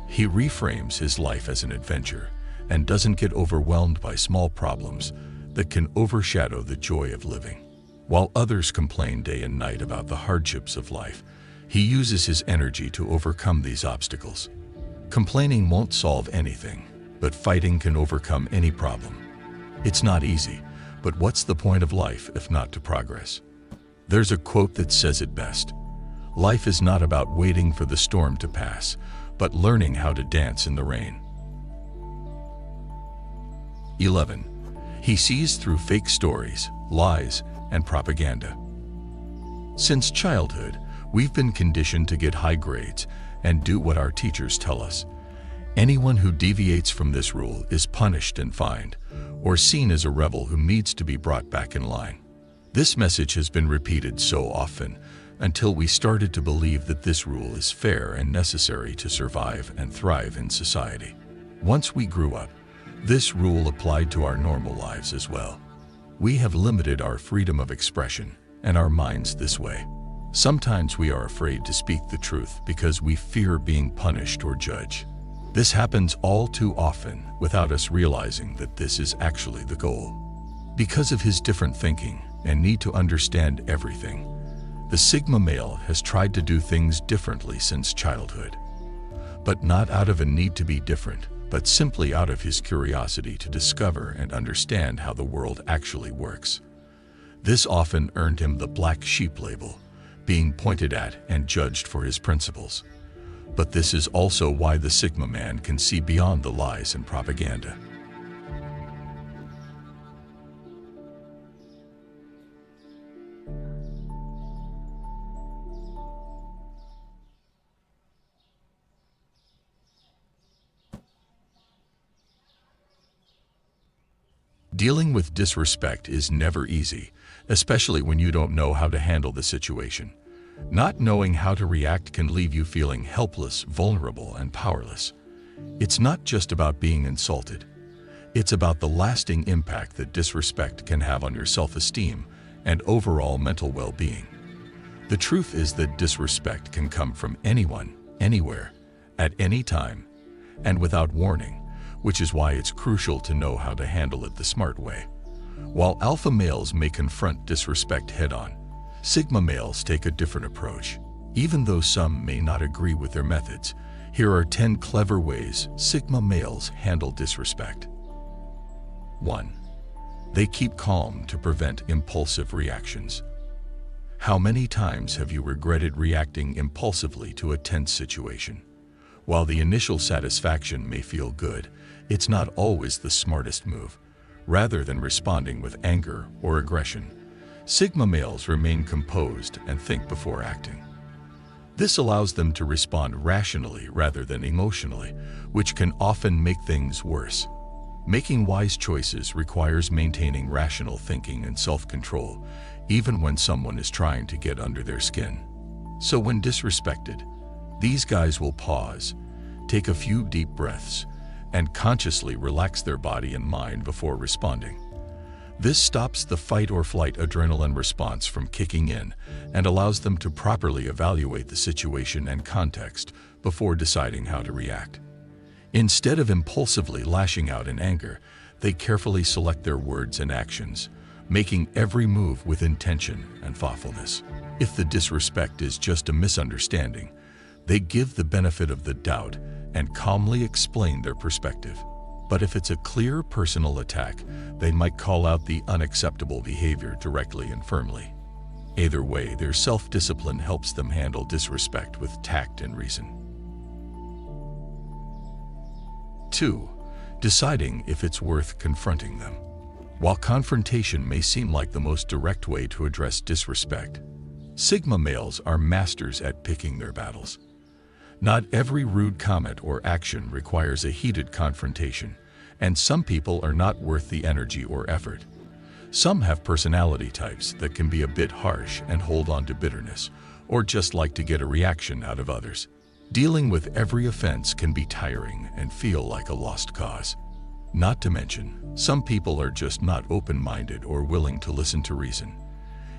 He reframes his life as an adventure and doesn't get overwhelmed by small problems that can overshadow the joy of living. While others complain day and night about the hardships of life, he uses his energy to overcome these obstacles. Complaining won't solve anything, but fighting can overcome any problem. It's not easy, but what's the point of life if not to progress? There's a quote that says it best. Life is not about waiting for the storm to pass, but learning how to dance in the rain. 11. He sees through fake stories, lies, and propaganda. Since childhood, we've been conditioned to get high grades and do what our teachers tell us. Anyone who deviates from this rule is punished and fined, or seen as a rebel who needs to be brought back in line. This message has been repeated so often until we started to believe that this rule is fair and necessary to survive and thrive in society. Once we grew up, this rule applied to our normal lives as well. We have limited our freedom of expression and our minds this way. Sometimes we are afraid to speak the truth because we fear being punished or judged. This happens all too often without us realizing that this is actually the goal. Because of his different thinking and need to understand everything, the Sigma male has tried to do things differently since childhood. But not out of a need to be different, but simply out of his curiosity to discover and understand how the world actually works. This often earned him the black sheep label, being pointed at and judged for his principles. But this is also why the Sigma man can see beyond the lies and propaganda. Dealing with disrespect is never easy, especially when you don't know how to handle the situation. Not knowing how to react can leave you feeling helpless, vulnerable, and powerless. It's not just about being insulted. It's about the lasting impact that disrespect can have on your self-esteem and overall mental well-being. The truth is that disrespect can come from anyone, anywhere, at any time, and without warning, which is why it's crucial to know how to handle it the smart way. While alpha males may confront disrespect head-on, Sigma males take a different approach. Even though some may not agree with their methods, here are 10 clever ways Sigma males handle disrespect. 1. They keep calm to prevent impulsive reactions. How many times have you regretted reacting impulsively to a tense situation? While the initial satisfaction may feel good, it's not always the smartest move. Rather than responding with anger or aggression, Sigma males remain composed and think before acting. This allows them to respond rationally rather than emotionally, which can often make things worse. Making wise choices requires maintaining rational thinking and self-control, even when someone is trying to get under their skin. So when disrespected, these guys will pause, take a few deep breaths, and consciously relax their body and mind before responding. This stops the fight or flight adrenaline response from kicking in and allows them to properly evaluate the situation and context before deciding how to react. Instead of impulsively lashing out in anger, they carefully select their words and actions, making every move with intention and thoughtfulness. If the disrespect is just a misunderstanding, they give the benefit of the doubt and calmly explain their perspective. But if it's a clear personal attack, they might call out the unacceptable behavior directly and firmly. Either way, their self-discipline helps them handle disrespect with tact and reason. 2. Deciding if it's worth confronting them. While confrontation may seem like the most direct way to address disrespect, Sigma males are masters at picking their battles. Not every rude comment or action requires a heated confrontation, and some people are not worth the energy or effort. Some have personality types that can be a bit harsh and hold on to bitterness, or just like to get a reaction out of others. Dealing with every offense can be tiring and feel like a lost cause. Not to mention, some people are just not open-minded or willing to listen to reason.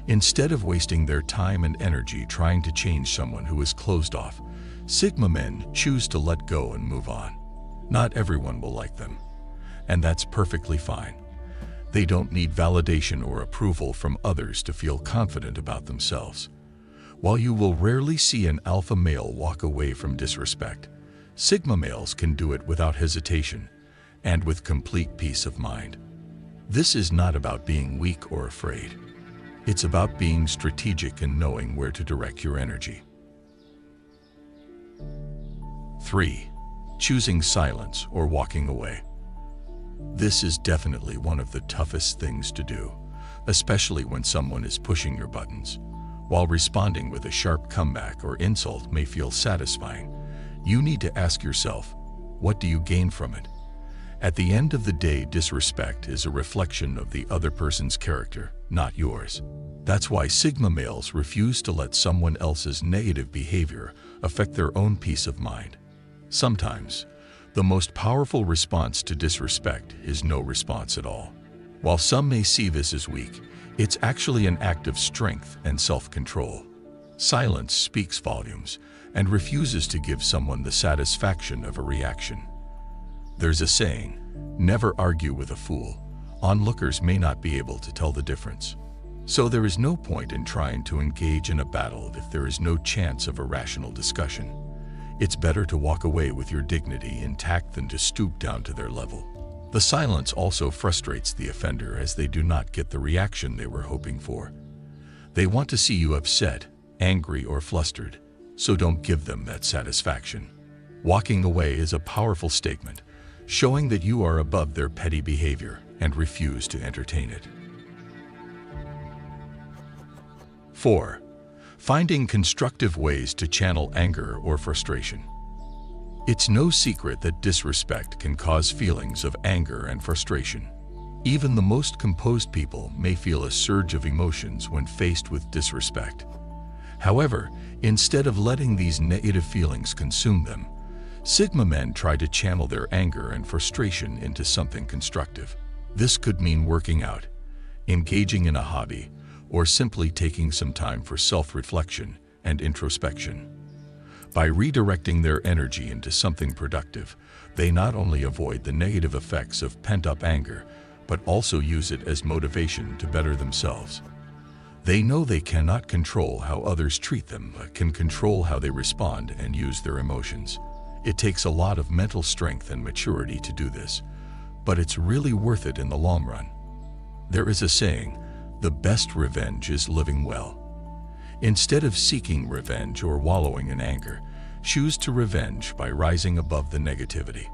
Instead of wasting their time and energy trying to change someone who is closed off, Sigma men choose to let go and move on. Not everyone will like them, and that's perfectly fine. They don't need validation or approval from others to feel confident about themselves. While you will rarely see an alpha male walk away from disrespect, Sigma males can do it without hesitation and with complete peace of mind. This is not about being weak or afraid. It's about being strategic and knowing where to direct your energy. 3. Choosing silence or walking away. This is definitely one of the toughest things to do, especially when someone is pushing your buttons. While responding with a sharp comeback or insult may feel satisfying, you need to ask yourself, what do you gain from it? At the end of the day, disrespect is a reflection of the other person's character, not yours. That's why Sigma males refuse to let someone else's negative behavior affect their own peace of mind. Sometimes, the most powerful response to disrespect is no response at all. While some may see this as weak, it's actually an act of strength and self-control. Silence speaks volumes and refuses to give someone the satisfaction of a reaction. There's a saying, never argue with a fool. Onlookers may not be able to tell the difference. So there is no point in trying to engage in a battle if there is no chance of a rational discussion. It's better to walk away with your dignity intact than to stoop down to their level. The silence also frustrates the offender as they do not get the reaction they were hoping for. They want to see you upset, angry, or flustered, so don't give them that satisfaction. Walking away is a powerful statement, showing that you are above their petty behavior and refuse to entertain it. 4. Finding constructive ways to channel anger or frustration. It's no secret that disrespect can cause feelings of anger and frustration. Even the most composed people may feel a surge of emotions when faced with disrespect. However, instead of letting these negative feelings consume them, Sigma men try to channel their anger and frustration into something constructive. This could mean working out, engaging in a hobby, or simply taking some time for self-reflection and introspection. By redirecting their energy into something productive, they not only avoid the negative effects of pent-up anger, but also use it as motivation to better themselves. They know they cannot control how others treat them, but can control how they respond and use their emotions. It takes a lot of mental strength and maturity to do this, but it's really worth it in the long run. There is a saying, the best revenge is living well. Instead of seeking revenge or wallowing in anger, choose to revenge by rising above the negativity.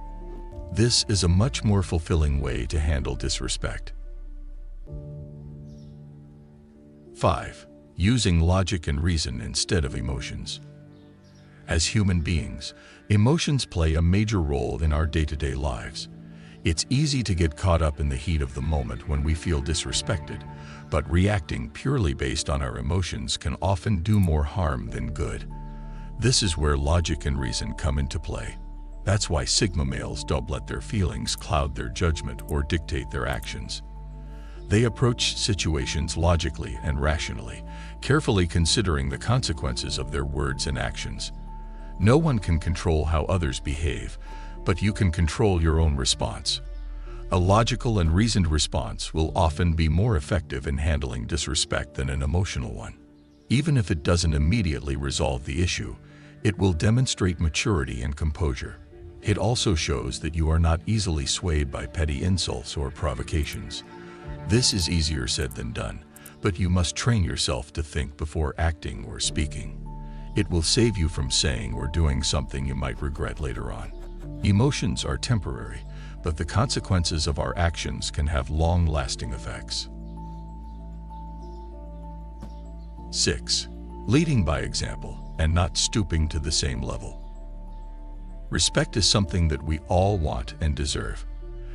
This is a much more fulfilling way to handle disrespect. 5. Using logic and reason instead of emotions. As human beings, emotions play a major role in our day-to-day lives. It's easy to get caught up in the heat of the moment when we feel disrespected, but reacting purely based on our emotions can often do more harm than good. This is where logic and reason come into play. That's why Sigma males don't let their feelings cloud their judgment or dictate their actions. They approach situations logically and rationally, carefully considering the consequences of their words and actions. No one can control how others behave, but you can control your own response. A logical and reasoned response will often be more effective in handling disrespect than an emotional one. Even if it doesn't immediately resolve the issue, it will demonstrate maturity and composure. It also shows that you are not easily swayed by petty insults or provocations. This is easier said than done, but you must train yourself to think before acting or speaking. It will save you from saying or doing something you might regret later on. Emotions are temporary, but the consequences of our actions can have long-lasting effects. 6. Leading by example and not stooping to the same level. Respect is something that we all want and deserve.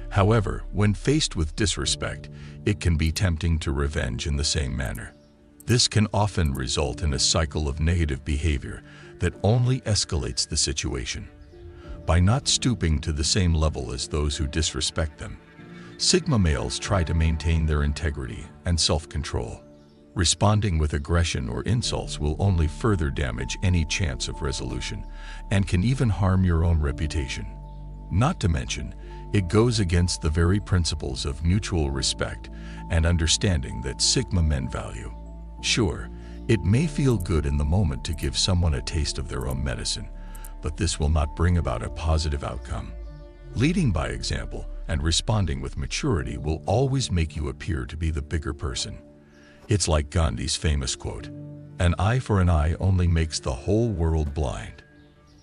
However, when faced with disrespect, it can be tempting to revenge in the same manner. This can often result in a cycle of negative behavior that only escalates the situation. By not stooping to the same level as those who disrespect them, Sigma males try to maintain their integrity and self-control. Responding with aggression or insults will only further damage any chance of resolution and can even harm your own reputation. Not to mention, it goes against the very principles of mutual respect and understanding that Sigma men value. Sure, it may feel good in the moment to give someone a taste of their own medicine, but this will not bring about a positive outcome. Leading by example and responding with maturity will always make you appear to be the bigger person. It's like Gandhi's famous quote, "An eye for an eye only makes the whole world blind."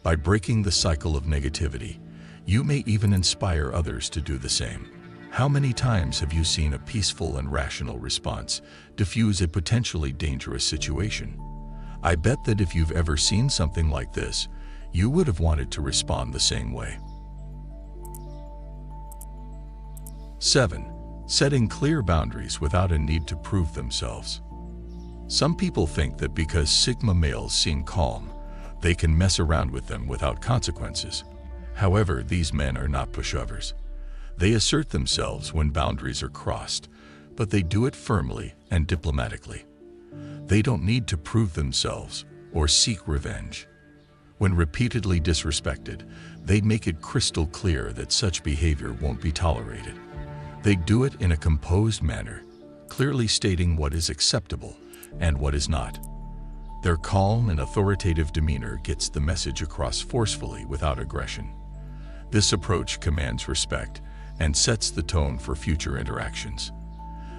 By breaking the cycle of negativity, you may even inspire others to do the same. How many times have you seen a peaceful and rational response diffuse a potentially dangerous situation? I bet that if you've ever seen something like this, you would have wanted to respond the same way. 7. Setting clear boundaries without a need to prove themselves. Some people think that because Sigma males seem calm, they can mess around with them without consequences. However, these men are not pushovers. They assert themselves when boundaries are crossed, but they do it firmly and diplomatically. They don't need to prove themselves or seek revenge. When repeatedly disrespected, they make it crystal clear that such behavior won't be tolerated. They do it in a composed manner, clearly stating what is acceptable and what is not. Their calm and authoritative demeanor gets the message across forcefully without aggression. This approach commands respect and sets the tone for future interactions.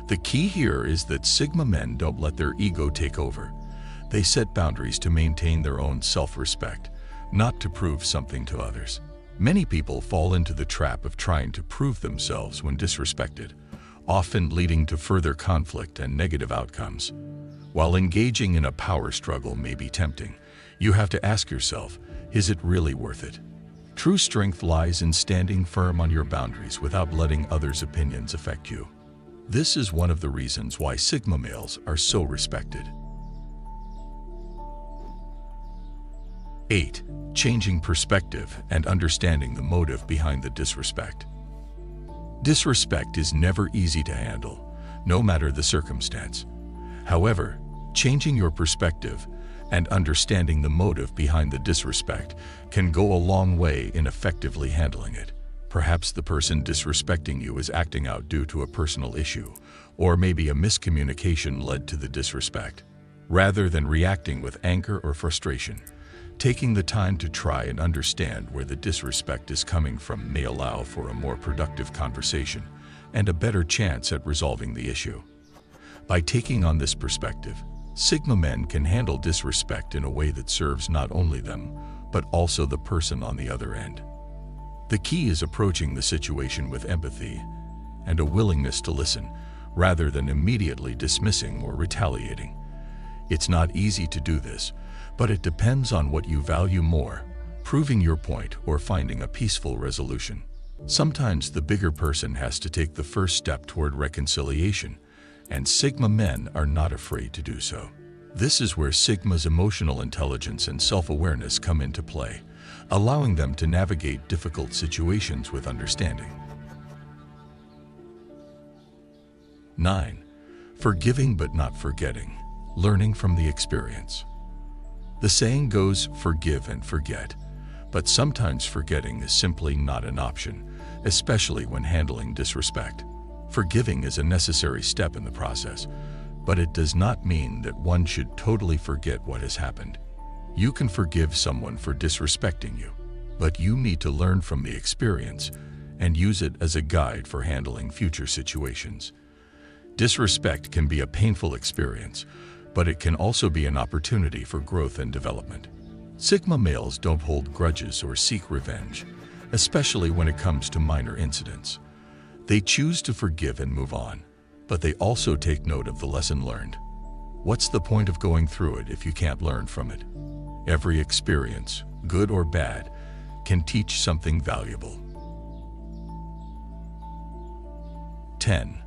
The key here is that Sigma men don't let their ego take over. They set boundaries to maintain their own self-respect, not to prove something to others. Many people fall into the trap of trying to prove themselves when disrespected, often leading to further conflict and negative outcomes. While engaging in a power struggle may be tempting, you have to ask yourself, is it really worth it? True strength lies in standing firm on your boundaries without letting others' opinions affect you. This is one of the reasons why Sigma males are so respected. 8. Changing perspective and understanding the motive behind the disrespect. Disrespect is never easy to handle, no matter the circumstance. However, changing your perspective and understanding the motive behind the disrespect can go a long way in effectively handling it. Perhaps the person disrespecting you is acting out due to a personal issue, or maybe a miscommunication led to the disrespect. Rather than reacting with anger or frustration, taking the time to try and understand where the disrespect is coming from may allow for a more productive conversation and a better chance at resolving the issue. By taking on this perspective, Sigma men can handle disrespect in a way that serves not only them, but also the person on the other end. The key is approaching the situation with empathy and a willingness to listen, rather than immediately dismissing or retaliating. It's not easy to do this, but it depends on what you value more, proving your point or finding a peaceful resolution. Sometimes the bigger person has to take the first step toward reconciliation, and Sigma men are not afraid to do so. This is where Sigma's emotional intelligence and self-awareness come into play, allowing them to navigate difficult situations with understanding. 9. Forgiving but not forgetting, learning from the experience. The saying goes, forgive and forget, but sometimes forgetting is simply not an option, especially when handling disrespect. Forgiving is a necessary step in the process, but it does not mean that one should totally forget what has happened. You can forgive someone for disrespecting you, but you need to learn from the experience and use it as a guide for handling future situations. Disrespect can be a painful experience, but it can also be an opportunity for growth and development. Sigma males don't hold grudges or seek revenge, especially when it comes to minor incidents. They choose to forgive and move on, but they also take note of the lesson learned. What's the point of going through it if you can't learn from it? Every experience, good or bad, can teach something valuable. 10.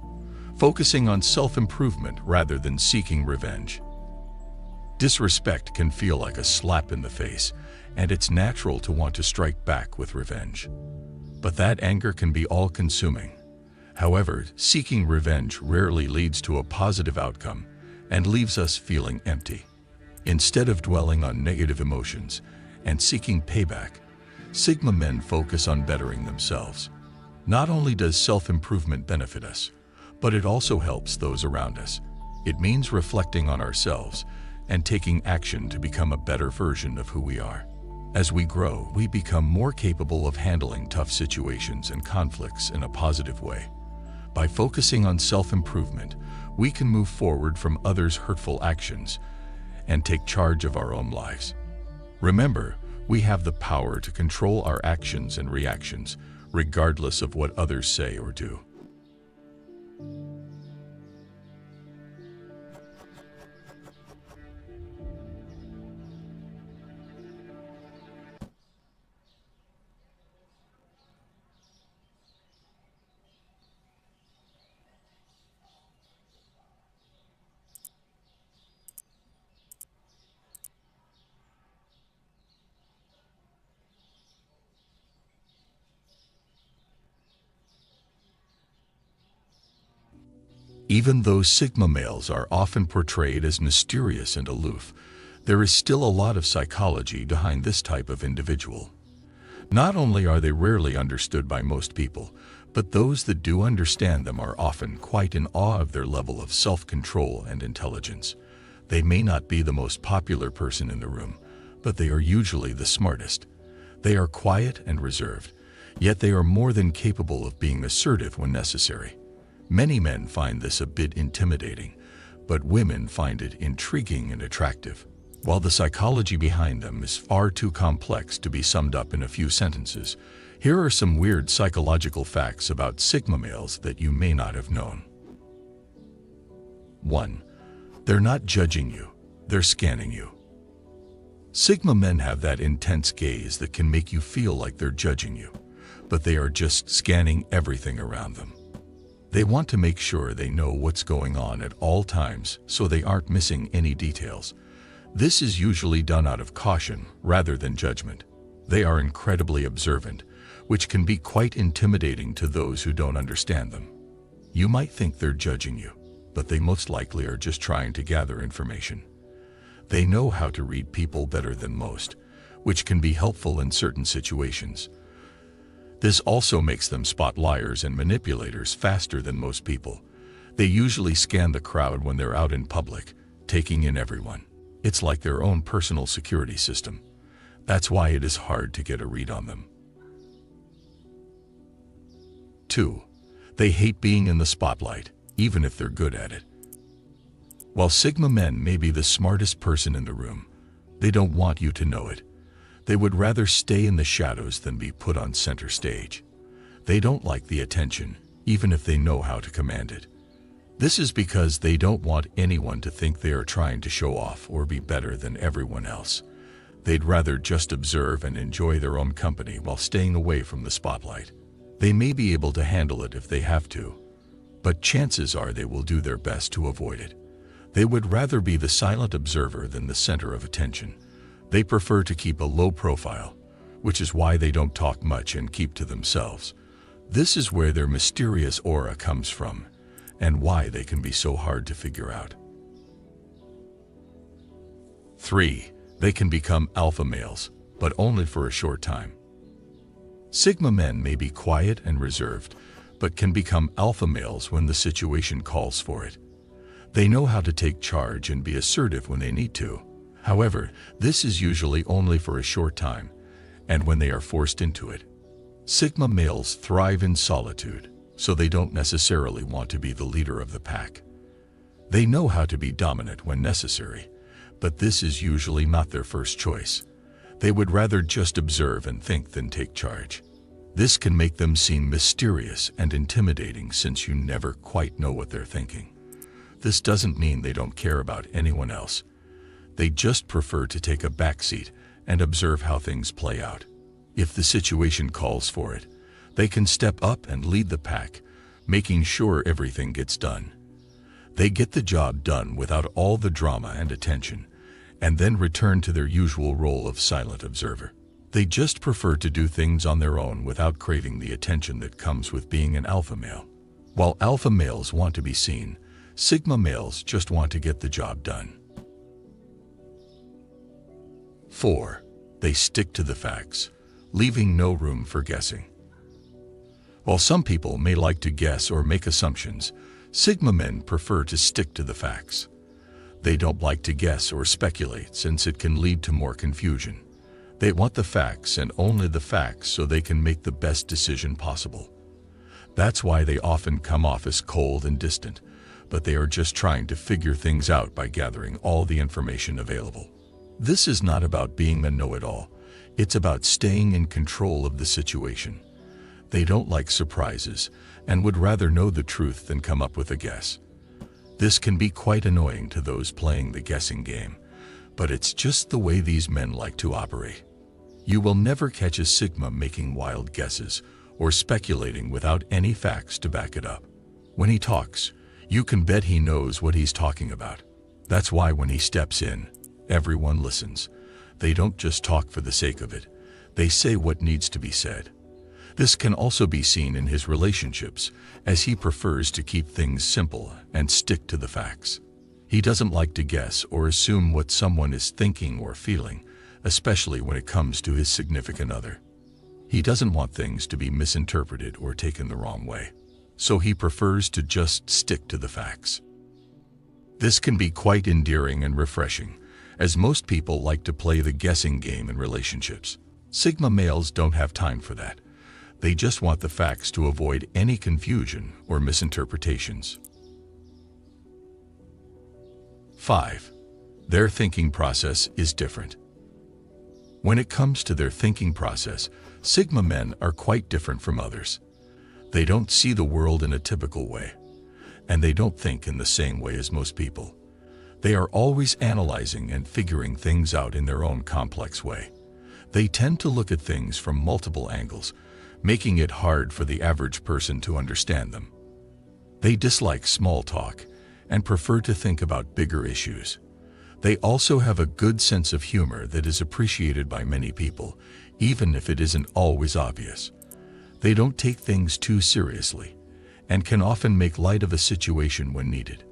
focusing on self-improvement rather than seeking revenge. Disrespect can feel like a slap in the face, and it's natural to want to strike back with revenge. But that anger can be all-consuming. However, seeking revenge rarely leads to a positive outcome and leaves us feeling empty. Instead of dwelling on negative emotions and seeking payback, Sigma men focus on bettering themselves. Not only does self-improvement benefit us, but it also helps those around us. It means reflecting on ourselves and taking action to become a better version of who we are. As we grow, we become more capable of handling tough situations and conflicts in a positive way. By focusing on self-improvement, we can move forward from others' hurtful actions and take charge of our own lives. Remember, we have the power to control our actions and reactions, regardless of what others say or do. Even though Sigma males are often portrayed as mysterious and aloof, there is still a lot of psychology behind this type of individual. Not only are they rarely understood by most people, but those that do understand them are often quite in awe of their level of self-control and intelligence. They may not be the most popular person in the room, but they are usually the smartest. They are quiet and reserved, yet they are more than capable of being assertive when necessary. Many men find this a bit intimidating, but women find it intriguing and attractive. While the psychology behind them is far too complex to be summed up in a few sentences, here are some weird psychological facts about Sigma males that you may not have known. 1. They're not judging you, they're scanning you. Sigma men have that intense gaze that can make you feel like they're judging you, but they are just scanning everything around them. They want to make sure they know what's going on at all times so they aren't missing any details. This is usually done out of caution rather than judgment. They are incredibly observant, which can be quite intimidating to those who don't understand them. You might think they're judging you, but they most likely are just trying to gather information. They know how to read people better than most, which can be helpful in certain situations. This also makes them spot liars and manipulators faster than most people. They usually scan the crowd when they're out in public, taking in everyone. It's like their own personal security system. That's why it is hard to get a read on them. 2. They hate being in the spotlight, even if they're good at it. While Sigma men may be the smartest person in the room, they don't want you to know it. They would rather stay in the shadows than be put on center stage. They don't like the attention, even if they know how to command it. This is because they don't want anyone to think they are trying to show off or be better than everyone else. They'd rather just observe and enjoy their own company while staying away from the spotlight. They may be able to handle it if they have to, but chances are they will do their best to avoid it. They would rather be the silent observer than the center of attention. They prefer to keep a low profile, which is why they don't talk much and keep to themselves. This is where their mysterious aura comes from, and why they can be so hard to figure out. 3. They can become alpha males, but only for a short time. Sigma men may be quiet and reserved, but can become alpha males when the situation calls for it. They know how to take charge and be assertive when they need to. However, this is usually only for a short time, and when they are forced into it. Sigma males thrive in solitude, so they don't necessarily want to be the leader of the pack. They know how to be dominant when necessary, but this is usually not their first choice. They would rather just observe and think than take charge. This can make them seem mysterious and intimidating since you never quite know what they're thinking. This doesn't mean they don't care about anyone else. They just prefer to take a backseat and observe how things play out. If the situation calls for it, they can step up and lead the pack, making sure everything gets done. They get the job done without all the drama and attention, and then return to their usual role of silent observer. They just prefer to do things on their own without craving the attention that comes with being an alpha male. While alpha males want to be seen, sigma males just want to get the job done. 4. They stick to the facts, leaving no room for guessing. While some people may like to guess or make assumptions, sigma men prefer to stick to the facts. They don't like to guess or speculate since it can lead to more confusion. They want the facts and only the facts so they can make the best decision possible. That's why they often come off as cold and distant, but they are just trying to figure things out by gathering all the information available. This is not about being a know-it-all. It's about staying in control of the situation. They don't like surprises and would rather know the truth than come up with a guess. This can be quite annoying to those playing the guessing game, but it's just the way these men like to operate. You will never catch a sigma making wild guesses or speculating without any facts to back it up. When he talks, you can bet he knows what he's talking about. That's why when he steps in, everyone listens. They don't just talk for the sake of it. They say what needs to be said. This can also be seen in his relationships, as he prefers to keep things simple and stick to the facts. He doesn't like to guess or assume what someone is thinking or feeling, especially when it comes to his significant other. He doesn't want things to be misinterpreted or taken the wrong way, so he prefers to just stick to the facts. This can be quite endearing and refreshing, as most people like to play the guessing game in relationships. Sigma males don't have time for that. They just want the facts to avoid any confusion or misinterpretations. 5. Their thinking process is different. When it comes to their thinking process, sigma men are quite different from others. They don't see the world in a typical way, and they don't think in the same way as most people. They are always analyzing and figuring things out in their own complex way. They tend to look at things from multiple angles, making it hard for the average person to understand them. They dislike small talk and prefer to think about bigger issues. They also have a good sense of humor that is appreciated by many people, even if it isn't always obvious. They don't take things too seriously and can often make light of a situation when needed.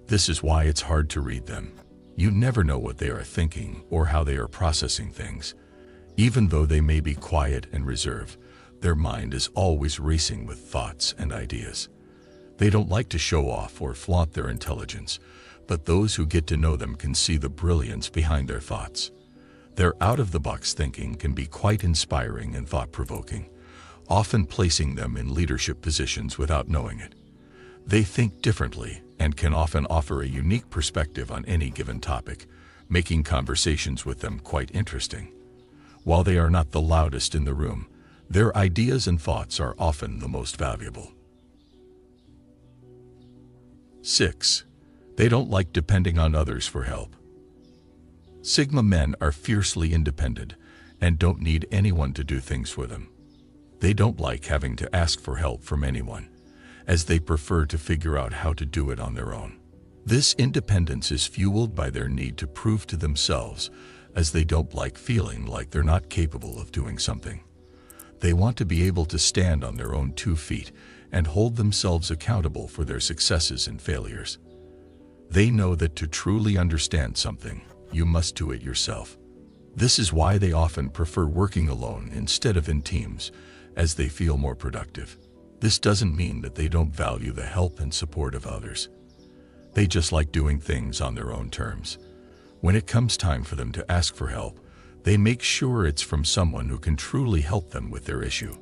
This is why it's hard to read them. You never know what they are thinking or how they are processing things. Even though they may be quiet and reserved, their mind is always racing with thoughts and ideas. They don't like to show off or flaunt their intelligence, but those who get to know them can see the brilliance behind their thoughts. Their out-of-the-box thinking can be quite inspiring and thought-provoking, often placing them in leadership positions without knowing it. They think differently and can often offer a unique perspective on any given topic, making conversations with them quite interesting. While they are not the loudest in the room, their ideas and thoughts are often the most valuable. 6. They don't like depending on others for help. Sigma men are fiercely independent and don't need anyone to do things for them. They don't like having to ask for help from anyone, as they prefer to figure out how to do it on their own. This independence is fueled by their need to prove to themselves, as they don't like feeling like they're not capable of doing something. They want to be able to stand on their own 2 feet and hold themselves accountable for their successes and failures. They know that to truly understand something, you must do it yourself. This is why they often prefer working alone instead of in teams, as they feel more productive. This doesn't mean that they don't value the help and support of others. They just like doing things on their own terms. When it comes time for them to ask for help, they make sure it's from someone who can truly help them with their issue.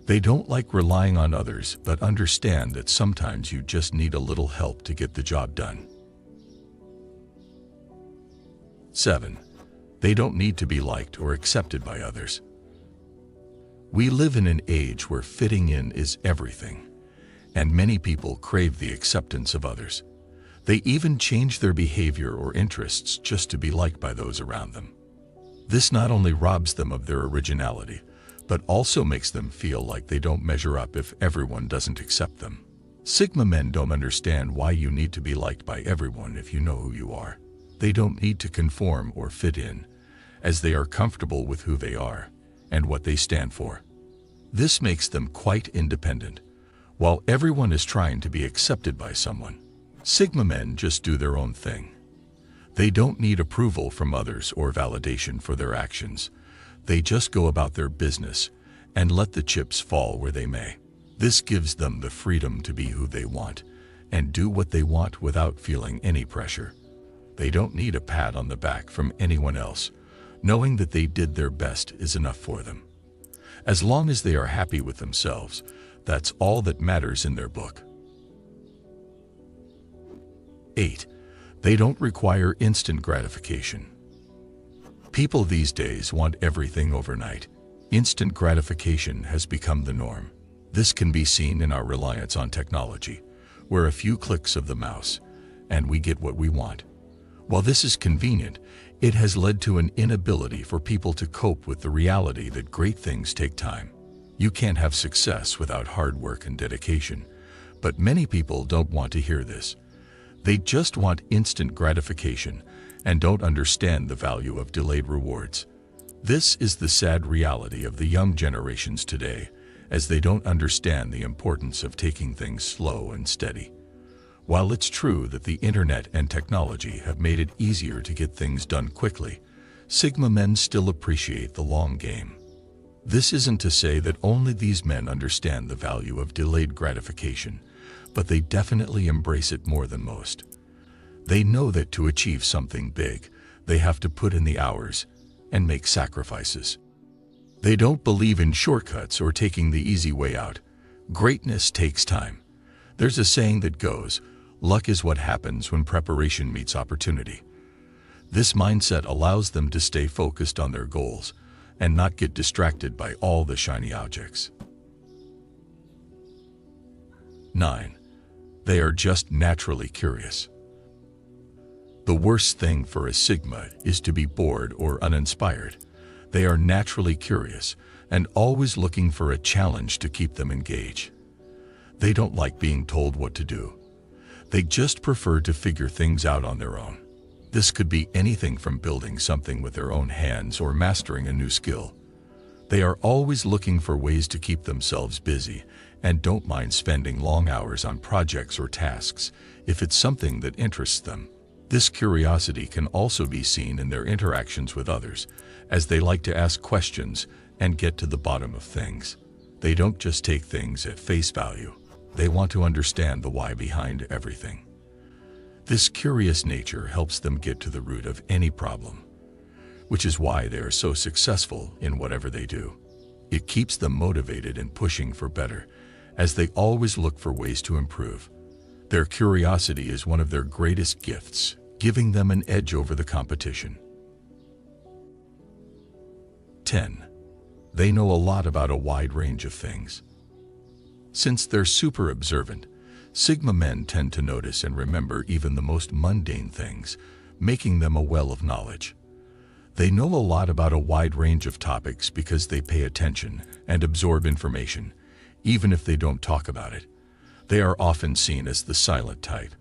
They don't like relying on others, but understand that sometimes you just need a little help to get the job done. 7. They don't need to be liked or accepted by others. We live in an age where fitting in is everything, and many people crave the acceptance of others. They even change their behavior or interests just to be liked by those around them. This not only robs them of their originality, but also makes them feel like they don't measure up if everyone doesn't accept them. Sigma men don't understand why you need to be liked by everyone if you know who you are. They don't need to conform or fit in, as they are comfortable with who they are and what they stand for. This makes them quite independent, while everyone is trying to be accepted by someone. Sigma men just do their own thing. They don't need approval from others or validation for their actions. They just go about their business and let the chips fall where they may. This gives them the freedom to be who they want and do what they want without feeling any pressure. They don't need a pat on the back from anyone else. Knowing that they did their best is enough for them. As long as they are happy with themselves, that's all that matters in their book. 8. They don't require instant gratification. People these days want everything overnight. Instant gratification has become the norm. This can be seen in our reliance on technology, where a few clicks of the mouse, and we get what we want. While this is convenient, it has led to an inability for people to cope with the reality that great things take time. You can't have success without hard work and dedication, but many people don't want to hear this. They just want instant gratification and don't understand the value of delayed rewards. This is the sad reality of the young generations today, as they don't understand the importance of taking things slow and steady. While it's true that the internet and technology have made it easier to get things done quickly, Sigma men still appreciate the long game. This isn't to say that only these men understand the value of delayed gratification, but they definitely embrace it more than most. They know that to achieve something big, they have to put in the hours and make sacrifices. They don't believe in shortcuts or taking the easy way out. Greatness takes time. There's a saying that goes, "Luck is what happens when preparation meets opportunity." This mindset allows them to stay focused on their goals and not get distracted by all the shiny objects. 9. They are just naturally curious. The worst thing for a Sigma is to be bored or uninspired. They are naturally curious and always looking for a challenge to keep them engaged. They don't like being told what to do. They just prefer to figure things out on their own. This could be anything from building something with their own hands or mastering a new skill. They are always looking for ways to keep themselves busy and don't mind spending long hours on projects or tasks if it's something that interests them. This curiosity can also be seen in their interactions with others, as they like to ask questions and get to the bottom of things. They don't just take things at face value. They want to understand the why behind everything. This curious nature helps them get to the root of any problem, which is why they are so successful in whatever they do. It keeps them motivated and pushing for better, as they always look for ways to improve. Their curiosity is one of their greatest gifts, giving them an edge over the competition. 10. They know a lot about a wide range of things. Since they're super observant, Sigma men tend to notice and remember even the most mundane things, making them a well of knowledge. They know a lot about a wide range of topics because they pay attention and absorb information, even if they don't talk about it. They are often seen as the silent type,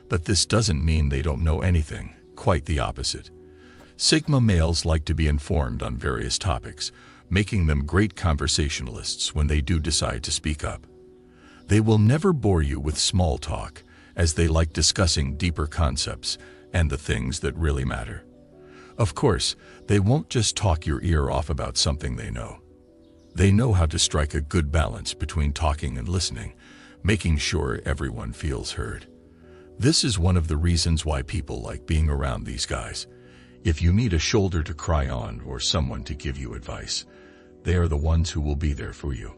but this doesn't mean they don't know anything, quite the opposite. Sigma males like to be informed on various topics, making them great conversationalists when they do decide to speak up. They will never bore you with small talk, as they like discussing deeper concepts and the things that really matter. Of course, they won't just talk your ear off about something they know. They know how to strike a good balance between talking and listening, making sure everyone feels heard. This is one of the reasons why people like being around these guys. If you need a shoulder to cry on or someone to give you advice, they are the ones who will be there for you.